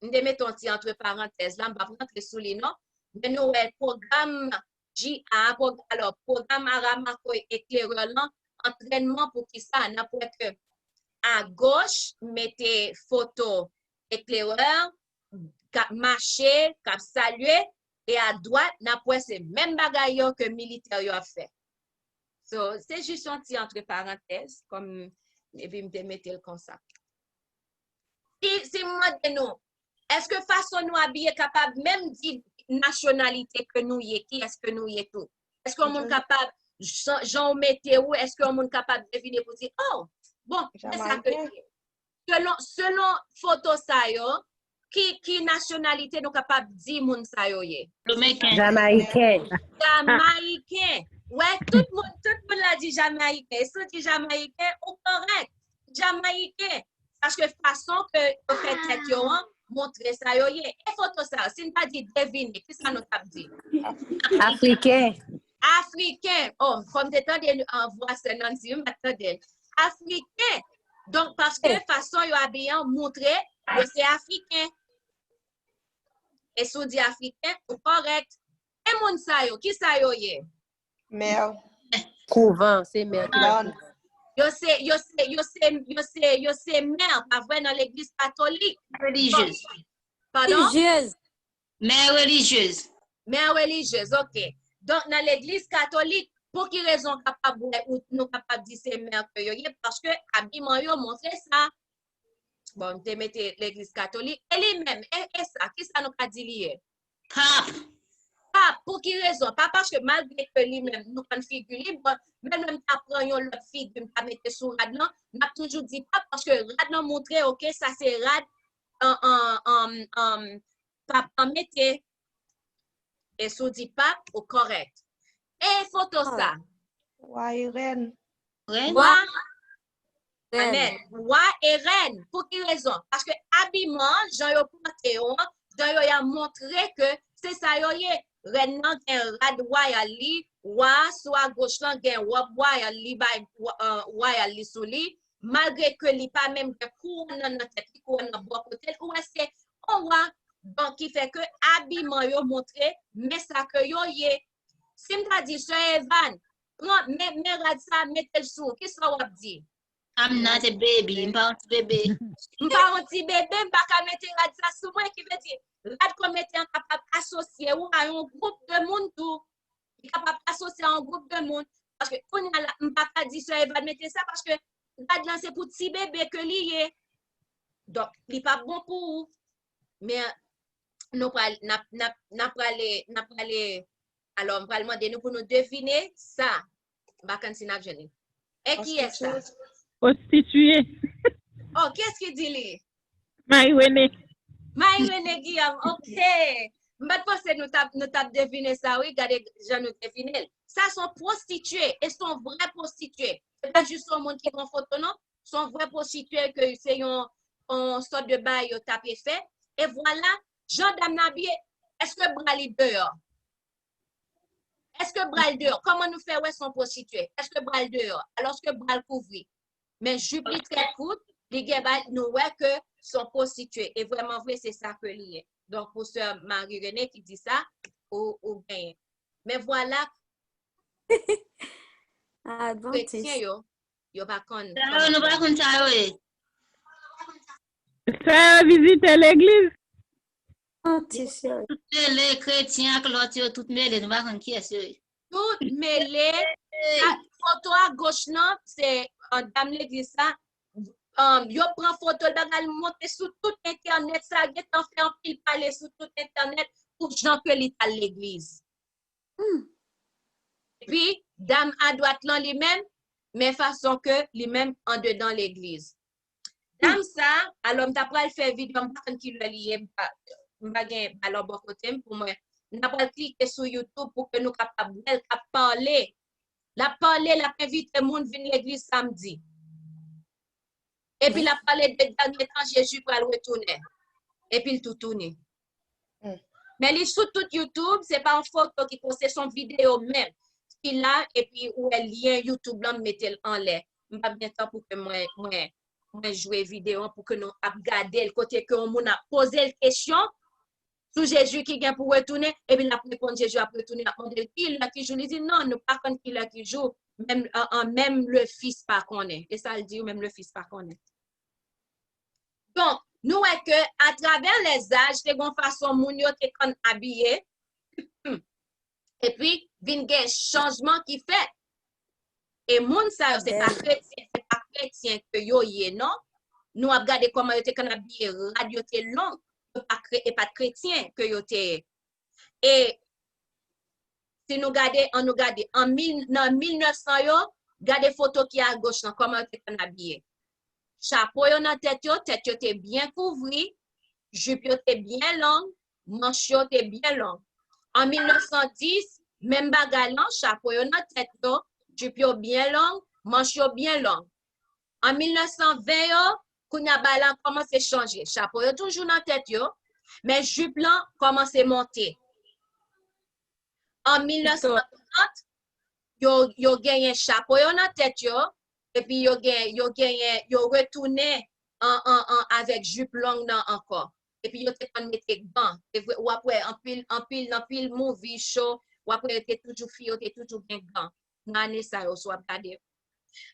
Nous mettons entre parenthèses là, on va rentrer sous les noms, mais nous programme J.A. alors programme Aramako éclaireur là, entraînement pour qui ça, n'importe que à gauche, mettez photo éclaireur, cap marcher, cap saluer, et à droite, n'importe c'est même bagaille que militaire a fait. So, c'est juste un petit entre parenthèses, comme et puis me mettre le comme ça. Si moi de nous, est-ce que façon nous habiller capable même dire nationalité que nous y est, qui est-ce que nous y est tout? Est-ce qu'on est capable Jean météo, est-ce qu'on est capable de deviner pour dire oh bon, c'est ça que selon photo ça yo, qui nationalité nous capable dire moun sa yo ye? Jamaïcain. Jamaïcain. Ouais, tout le monde l'a dit Jamaïcain. Si on dit Jamaïcain, ou correct. Jamaïcain. Parce que façon que vous faites tête yo, montrer ça yo ye. Et photo ça, si on pas dit deviner, qu'est-ce que ça nous cap dit? Africain. Africain. Oh, comme des temps en voix c'est non si maintenant Africain. Donc parce que façon yo habillé montrer que c'est africain. Et si on dit africain, ou correct. Et moun sa yo, qui sa yo ye? Mère. Couvent, c'est mère. Yo c'est mère, pas vrai dans l'église catholique. Religieuse. Pardon? Religieuse. Mère religieuse. Mère religieuse, ok. Donc dans l'église catholique, pour qui raison capable ou nous capable dire c'est mère que yo ye? Parce que habillement yo montre ça. Bon, te mettez l'église catholique. Et lui-même, et ça, qui ça nous a dit lié? Pape. Pas pour qui raison? Pas parce que malgré que lui-même, nous avons une figure libre, même apprenons l'autre figure, nous mettons sur rad là, nous avons toujours dit pas parce que rad là montre, ok, ça c'est rad, pas mettez, et si on dit pas, au correct. Et photo ça. Ouais, reine. Roi. Amen. Roi et reine. Pour quelle raison? Parce que habillement, Jean yo porté, Jean yo a montré que c'est ça yo ye. Reine nan gen rad royal li, roi soit gauche lan gen robe royal li bay royal li sou li, malgré que li pas même que couronne nan tête, couronne nan bon côté, ou c'est on roi. Donc qui fait que habillement yo montré, mais ça que yo ye. Si m'ta dit Sir Evan, prends mais rad ça mettez sous, qu'est-ce que vous dit? I'm not a baby, I'm pas un bébé. Je pas un petit bébé, je pas mettre rad ça sous moi qui veut dire rad comme être capable associer ou à un groupe de monde tout. Capable associer à un groupe de monde parce que on a là pas dire ça va mettre ça parce que rad là c'est pour petit bébé que lié. Donc il pas bon pour vous. Mais nous pas alors on va demander nous pour nous deviner ça. Vacances n'a jamais. Et qui est ça? Prostituée. Oh, qu'est-ce qu'il dit lui? Marie-Renée. Marie-Renée Guillaume, ok. M'bat penser nous tap deviner ça, oui, regardez, je nous devine. Ça sont prostituées, et sont vraies prostituées. C'est pas juste un monde qui prend photo, non? Sont vraies prostituées que c'est une sorte de bail au tapé fait. Et voilà, Jean Dame Nabier, est-ce que Brali dehors? Est-ce que Bral dehors? Comment nous fait ouais son prostituée? Est-ce que Bral dehors? Alors que Bral couvri. Mais jupe très courte, les gars nous ouais que sont prostituées. Et vraiment vrai, c'est ça que lié. Donc pour sœur Marie-Renée qui dit ça, ou bien. Mais voilà, chrétien yo pas con. Nous pas comme ça, oui. Ça a visité l'église. Les chrétiens, clôture, toutes mêlées, nous pas comme qui est sûr. Tout mêlé. La photo à gauche, non, c'est dame l'église ça. Yo prend photo d'agal monter sur tout internet, ça get en fait en pile parler sur tout internet pour gens que l'état l'église. Et puis dame à droite là lui-même, mais façon que lui-même en dedans l'église. Dame ça, alors m'ta pral faire vidéo m'pa qui le lié m'pa gen alors bon côté pour moi. N'a pas cliquer sur YouTube pour que nous capable parler. La parler, la inviter monde venir l'église samedi. Et puis, la parlé de dernier temps, Jésus pour retourner. Et puis, il tout tourné. Mais les sous tout YouTube, c'est pas une photo qui poste son vidéo même. Il a, et puis, où est lien YouTube, là, mettez en l'air. Je vais bien temps pour que moi jouer vidéo, pour que nous regardions le côté que on a posé la question sur Jésus qui vient pour retourner. Et puis, la réponse Jésus a retourné. On dit, qui joue? Il dit, non, nous pas contre qui joue. Même le fils pas connaît. Et ça, il dit, même le fils pas connaît. Donc, nous voyons que à travers les âges, c'est une façon moun yo te kon habillé. Et puis, vin gen changement qui fait. Et moun sa yo, c'est pas chrétien que yo yé, non? Nous avons regardé comment yo te kon habillé, radio te long, et pas chrétien que yo te. Et si nous regardons, en 1900 yo, regardez photo qui à gauche, comment yo te kon habillé. Chapeau yo nan tête yo te bien couvri, jupe yo te bien long, manche yo te bien long. En 1910, même bagalan, chapeau yo nan tête yo, jupe yo bien long, manche yo bien long. En 1920 yo, kounya balan commence à changer. Chapeau yo toujours nan tête yo, mais jupe lan commence à monter. En 1930, yo gagné chapeau yo nan tête yo. Et puis, yo retourné avec jupe longue encore. Et puis, yo te kon mette gant. Ou après, en pile movie show, ou après, yo te toujours fille, yo te toujours bien gant. Nane sa yo soit regardé.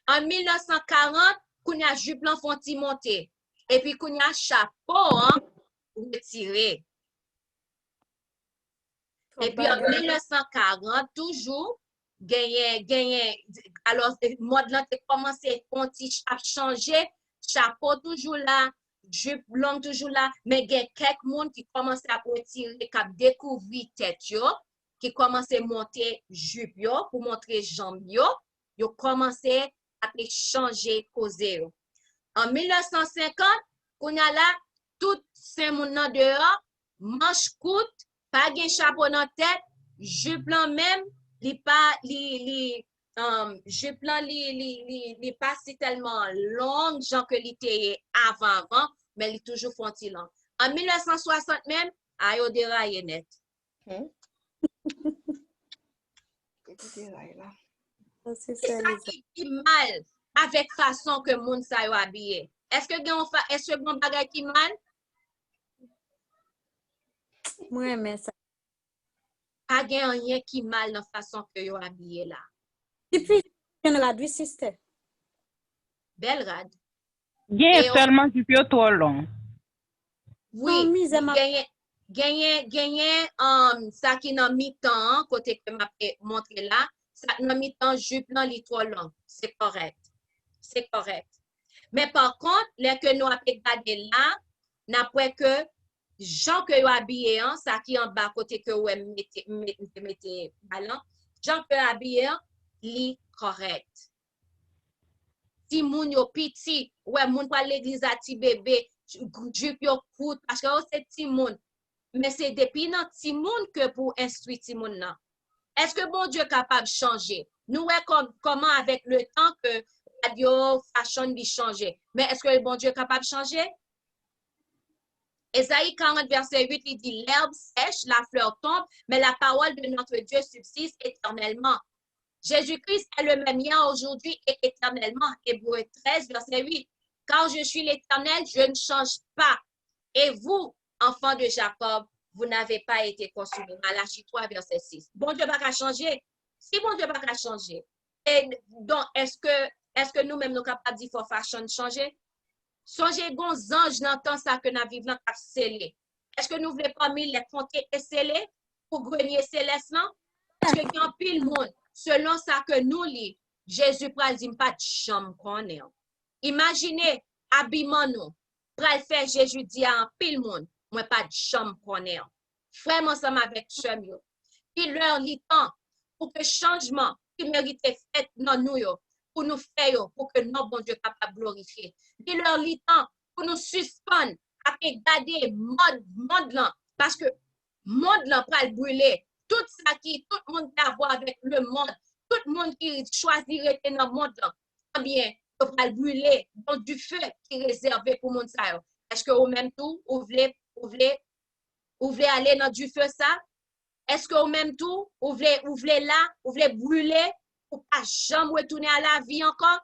En 1940, kounya jupe lan font ti monter. Et puis, kounya chapeau, retiré. Et puis, en 1940, toujours, alors mode là te commencé à changer, chapeau toujours là, jupe longue toujours là, mais il y a quelques monde qui commence à retirer, qui découvrir tête yo, qui commence à monter jupe yo pour montrer jambe yo commencé à changer causer. En 1950, qu'on a là tout ces monde là dehors, manche courte, pas de chapeau dans tête, jupe là même je plan li pas si tellement long, genre que l'été avant, mais il toujours fonti long. En 1960 même, ayo déraillé net. C'est ça qui mal avec façon que moun sa yo habillé. Est-ce que bon bagay qui mal? Moi, mais ça. Pas gen rien qui mal dans la façon que yo habillé là. Et puis, je ne l'ai sister. Belle rad. Gen seulement du pied trop long. Oui, gagné ça qui dans mi-temps, côté que m'a montré là, ça dans mi-temps jupe là li trop long. C'est correct. C'est correct. Mais par contre, les que nous avons regardé là, n'a pas que Jean que yo habillé ça qui en bas côté que ouais mettez ballon Jean que habillé li correct si moun yo petit ouais moun pa l'église a ti bébé jupe yo court parce que c'est petit monde. Mais c'est depuis dans petit monde que pour instruire petit monde là. Est-ce que bon Dieu est capable de changer? Nous voyons comment avec le temps que radio, fashion bi changer. Mais est-ce que le bon Dieu est capable de changer? Ésaïe 40, verset 8, il dit, l'herbe sèche, la fleur tombe, mais la parole de notre Dieu subsiste éternellement. Jésus-Christ est le même hier, aujourd'hui et éternellement. Hébreux 13, verset 8. Car je suis l'Éternel, je ne change pas. Et vous, enfants de Jacob, vous n'avez pas été consumés. Malachie 3, verset 6. Bon Dieu va changer. Si bon Dieu va changer, et donc est-ce que nous-mêmes nous capables d'y faire fashion changer? Songez bon ange dans temps ça que nous vivons à sceller. Est-ce que nous voulons pas mis les compter et sceller pour grenier céleste là? Parce que y a pile monde selon ça que nous lit, Jésus pral dit pas de chambre qu'on est. Imaginez habillement nous. Pral faire Jésus dit à un pile monde, moi pas de chambre qu'on est. Frère ensemble avec chum. Il leur lit temps pour que changement qui méritait fait dans nous pour nous faire pour que notre bon Dieu capable de glorifier. Il leur lit temps pour nous suspendre à garder monde là parce que monde là pral brûler. Tout ça qui tout le monde a à voir avec le monde, tout le monde qui choisit rester dans le monde là, eh bien, il va brûler dans du feu qui est réservé pour le monde ça. Est-ce que au même tout, vous voulez aller dans du feu ça? Est-ce que au même tout, vous voulez là, vous voulez brûler pour pas jamais retourner à la vie encore?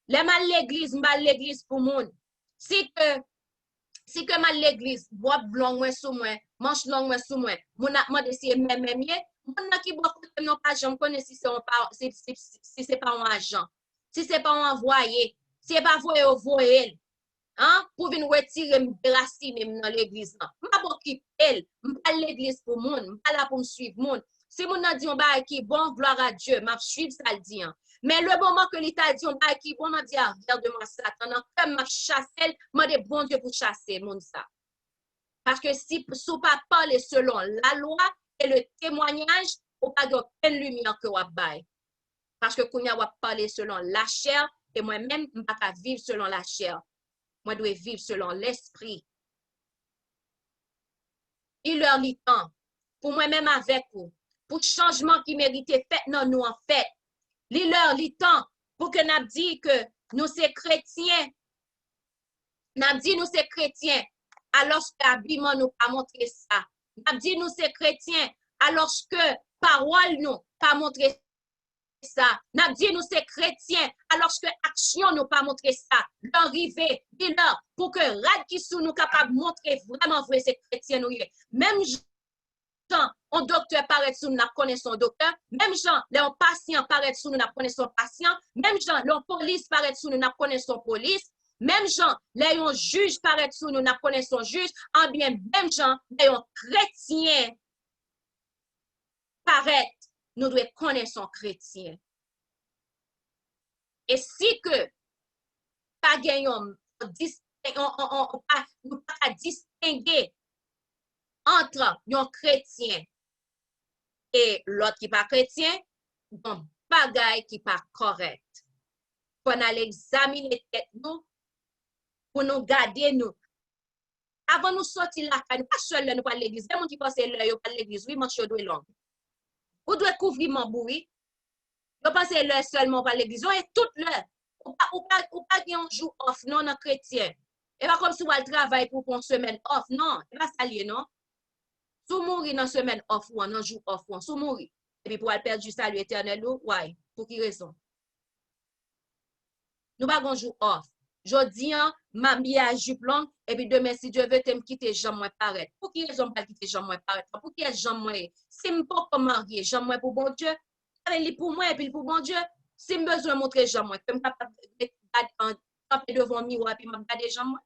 Les mal l'église pour monde. Si que mal l'église, bois blanc moins sous moi, manche long moins sous moi, mon a demandé si même mon qui boit non pas j'en connais si c'est pas un agent, si c'est pas un envoyé, si c'est pas voyer hein pour venir retirer me racine dans l'église là. M'pa occuper elle, m'pa l'église pour monde, m'pa là pour me suivre monde. Si mon a dit on ba qui bon gloire à Dieu, m'a suivre ça le dit. Mais le moment que l'État dit on ba qui bon m'a dit regarde-moi Satan, comme m'a chassé, m'a dit bon Dieu pour chasser monde ça. Parce que si sous pas parler selon la loi et le témoignage, on pas aucune lumière que on bail. Parce que qu'on a parler selon la chair et moi-même m'pa vivre selon la chair. Moi, je dois vivre selon l'esprit. Il leur lit temps pour moi-même avec vous, pour le changement qui méritait fait dans nous en fait. Il leur lit temps pour que nous dit que nous sommes chrétiens. Nous dit nous sommes chrétiens alors que l'habillement nous pas montré ça. Nous dit nous sommes chrétiens alors que parole nous pas montré ça. N'a dit nous c'est chrétiens alors que action nous pas montrer ça. L'arrivée dit là pour que rad qui sous nous capable montrer vraiment vrai c'est chrétien nous. Même gens un docteur paraît sous nous connaissons docteur, même gens les patient paraît sous nous connaissons patient, même gens les police paraît sous nous connaissons police, même gens les juge paraît sous nous connaissons juge, en bien même gens les chrétiens paraît nous devons connaître son chrétien. Et si que pas gagnons nous pas distinguer entre un chrétien et l'autre qui pas chrétien, un bagay qui pas correct. Pour aller examiner tête nous pour nous garder nous. Avant nous sortir la caille, pas seul nous pas l'église, les gens qui pensent l'heure pas l'église, oui manche doit long. Vous devez couvrir mon bruit. Vous pensez l'heure seulement par l'église. Vous est toute l'heure. Ou pas un jour off, non, non, chrétien. Et pas comme si vous allez travailler pour une semaine off. Non, c'est pas ça lié, non. Si vous mourrez dans une semaine off ou un jour off, si vous mourrez. Et puis pour aller perdre du salut éternel, ouais. Pour qui raison? Nous pas un jour off. Je dis, ma mis à jupe longue, et puis demain, si Dieu veut, me quitter, j'en moi paraître. Pour qui raison pas quitter, j'en moi paraître? Pour qui est-ce j'en moi? Si je ne peux pas marier, j'en moi pour bon Dieu. Il pour moi et puis pour bon Dieu. Si je besoin de montrer j'en moi, comme pas devant le miroir, puis je regarde j'en moi.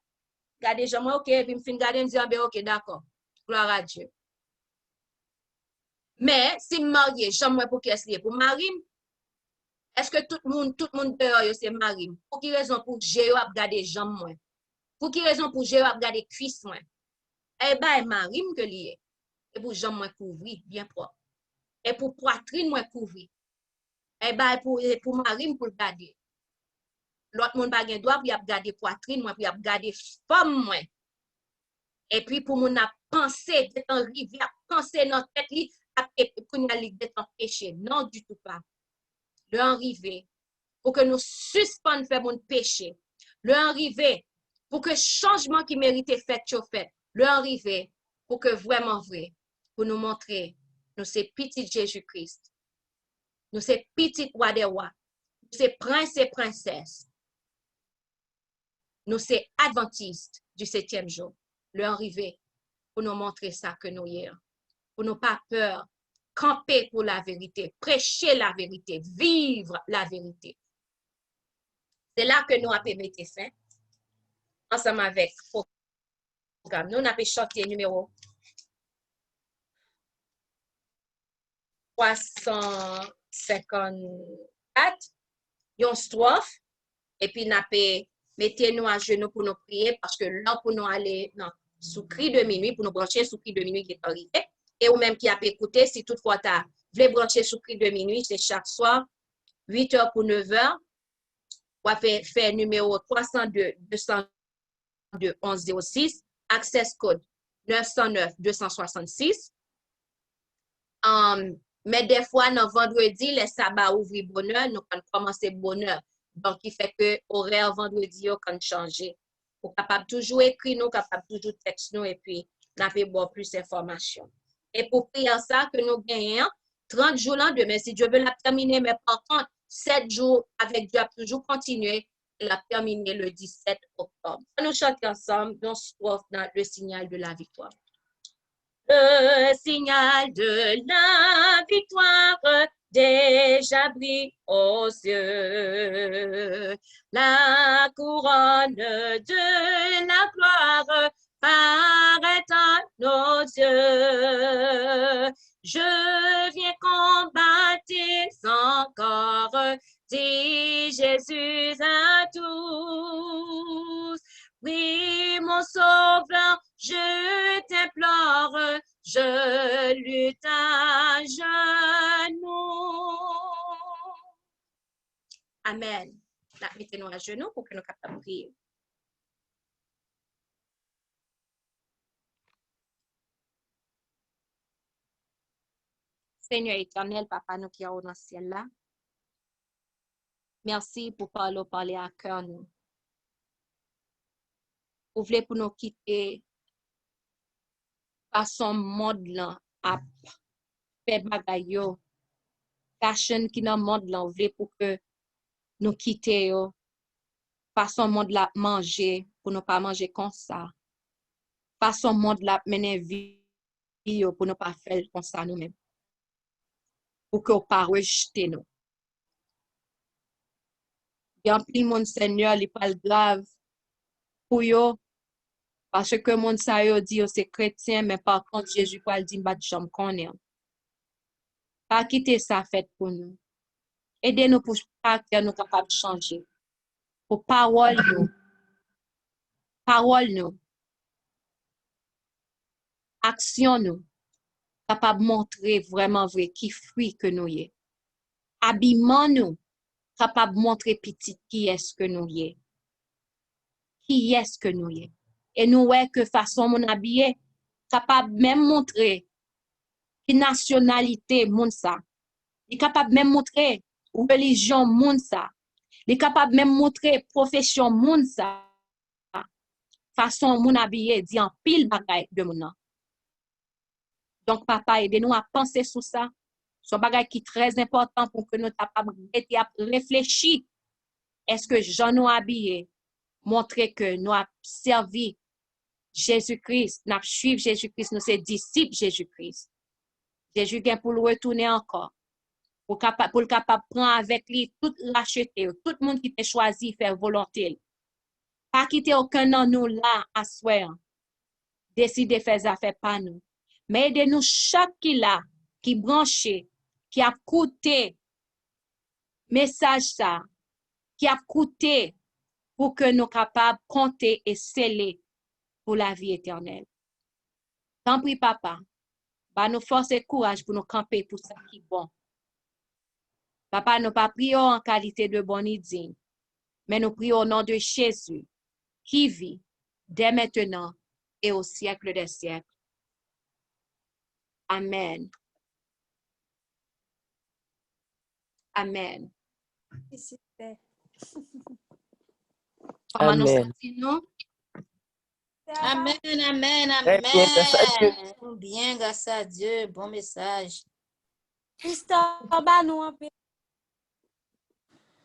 Garder j'en moi, ok, puis je finis de regarder, je dis, ok, d'accord. Gloire à Dieu. Mais si je marie, j'en moi pour qu'est-ce lié? Pour marier? Est-ce que tout le monde dehors, c'est mari? Pour qui raison pour gérer à regarder jambes moi? Pour qui raison pour gérer à regarder cuisses moi? Eh ben, mari que lié. Et pour jambes moi couvrir, bien propre. Et pour poitrine moi couvrir. Eh ben, pour mari pour regarder. l'autre monde pas gen droit pour y regarder poitrine moi pour y regarder femme moi. Et puis pour mon a penser d'être en rivière, penser dans tête li pour nous aller d'être en péché. Non du tout pas. Le arrivé pour que nous suspendions faire mon péché. Le arrivé pour que changement qui méritait fait fait. Le arrivé pour que vraiment vrai pour nous montrer nous c'est petit Jésus-Christ. Nous c'est petit roi des rois. Nous c'est prince et princesse. Nous c'est adventistes du 7e jour. Le arrivé pour nous montrer ça que nous hier. Pour nous pas peur. Camper pour la vérité. Prêcher la vérité. Vivre la vérité. C'est là que nous avons mis fin. Ensemble avec le programme. Nous avons chanté numéro 354. Une strophe. Et puis nous avons mettez-nous à genoux pour nous prier parce que là pour nous aller sous cri de minuit, pour nous brancher sous cri de minuit qui est arrivé. Et ou même qui a écouté, si toutefois tu voulez brancher sous cri de minuit, c'est chaque soir, 8h pour 9h. On va faire numéro 302 202 1106, access code 909 266. Mais des fois, dans vendredi, les sabbats ouvrent bonheur, nous allons commencer bonheur. Donc, il fait que horaire vendredi, on peut changer. Pour capable toujours écrire nous, capable toujours texte nous, et puis, nous avons plus d'informations. Et pour prier ça, que nous gagnons 30 jours lendemain, si Dieu veut la terminer, mais par contre, 7 jours avec Dieu a toujours continué, et la terminer le 17 octobre. Nous chantons ensemble dans le signal de la victoire. Le signal de la victoire déjà brille aux yeux. La couronne de la gloire paraît à nos yeux. Je viens combattre encore, dit Jésus à tous. Oui, mon sauveur, je t'implore, je lutte à genoux. Amen. Mettez-nous à genoux pour que nous capables de prier. Seigneur éternel, Papa, nous qui sommes dans le ciel là. Merci pour parler à cœur nous. Vous voulez pour nous quitter façon monde là à faire bagay yo. Fashion qui dans monde là, vous voulez pour que nous quitter yo. Façon monde là manger pour nous pas manger comme ça. Façon monde là mener vie yo pour nous pas faire comme ça nous-mêmes. Pour que vous pas rejeter nous. Il y a un pile monde Seigneur, il pas grave pour yo. Parce que mon sa yo dit c'est chrétien, mais par contre Jésus pas dit m'bat jambe connaît. Pas quitter ça fait pour nous. Aidez-nous pour que nous capable de changer. Pour parole nous, action nous, capable de montrer vraiment vrai qui fruit que nous y est. Habillement nous, capable de montrer petit qui est-ce que nous y est. Qui est-ce que nous y est. Et nous ouais que façon mon habillé, capable même montrer qui nationalité moun ça. Il capable même montrer religion moun ça. Il capable même montrer profession moun ça. Façon mon habillé dit en pile bagay de moun. Donc papa aidez-nous à penser sur ça. C'est un bagay qui est très important pour que nous capables de réfléchir. Est-ce que j'en ai habillé montrer que nous avons servi Jésus-Christ, nous suivons Jésus-Christ, nous sommes disciples Jésus-Christ. Jésus vient pour le retourner encore, pour le capable prendre avec lui tout racheter, tout le monde qui t'a choisi faire volonté. Pas quitter aucun de nous là à soir, décider de faire des affaires pas nous. Mais aidez-nous chaque qui là, qui branché, qui a coûté message ça, qui a coûté pour que nous capables de compter et sceller pour la vie éternelle. Tant pis, papa, bah nous force et courage pour nous camper pour ça qui est bon. Papa, nous pas prions en qualité de bon et digne, Mais nous prions au nom de Jésus, qui vit dès maintenant et au siècle des siècles. Amen. Amen. Comment nous Amen. sentons-nous? Amen, amen, Très bien, grâce à Dieu. amen. Bien, grâce à Dieu. Bon message. Sister, ba nou an pil.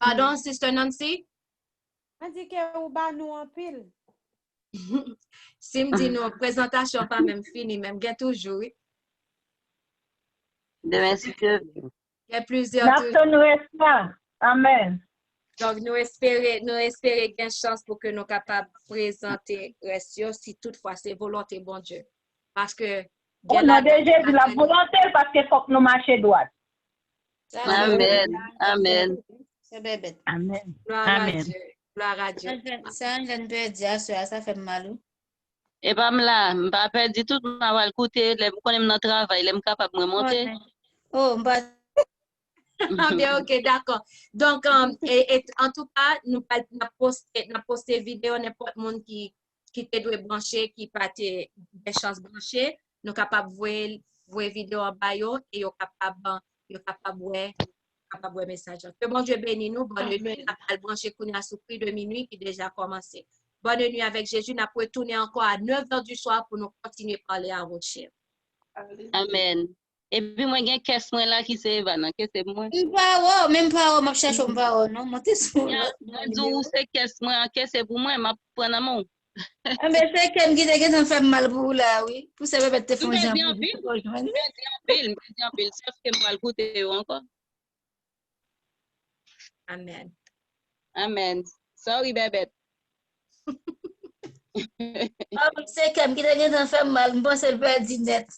Pardon, Sister Nancy? An di ke ou ba nou an pil. Si me dit non, présentation pas même fini, même get toujours. Oui. Demain, si Dieu veut. Il y a plusieurs N'a toujours. pas nous espoir. Amen. Donc, nous espérons qu'il chance pour que nous soyons capables de présenter restio si toutefois c'est volonté bon Dieu. Parce que Au nom de Jésus, la volonté, parce qu'il faut que nous marchions droit. Ça, Amen. Amen. c'est bébé. Amen. Gloire à Amen. Dieu. Gloire à Dieu. Ça, je ne peux dire, ça fait mal. Et pas là, je ne pas perdre tout, je vais écouter, je connais mon travail, je suis capable de monter. Oh, bah, Ah bien, ok, d'accord. Donc, et en tout cas, nous avons posté vidéo, n'importe monde qui te doit brancher, qui pas des chances brancher, nous sommes capables de voir vidéo en bio et nous sommes capables de voir message. Que bon Dieu bénisse nous, bonne nuit, à brancher qu'on a sous prix de minuit qui déjà commencé. Bonne nuit avec Jésus, nous pouvons tourner encore à 9h du soir pour nous continuer à parler à votre cher. Amen. Et puis, moi, il y a une caisse là qui s'est évanouie. Qu'est-ce que c'est moi? même pas, je cherche un pas, non, je suis C'est caisse moi, qu'est-ce que c'est pour moi? Je prends la main. mais c'est qu'elle me dit que ça fait mal pour là, oui. Pour ça, bébé, te font Je jamais. vais dire en pile, sauf que je vais l'écouter encore. Amen. Amen. Sorry, bébé. Ah, c'est qu'elle me dit que ça fait mal, je pense qu'elle peut être net.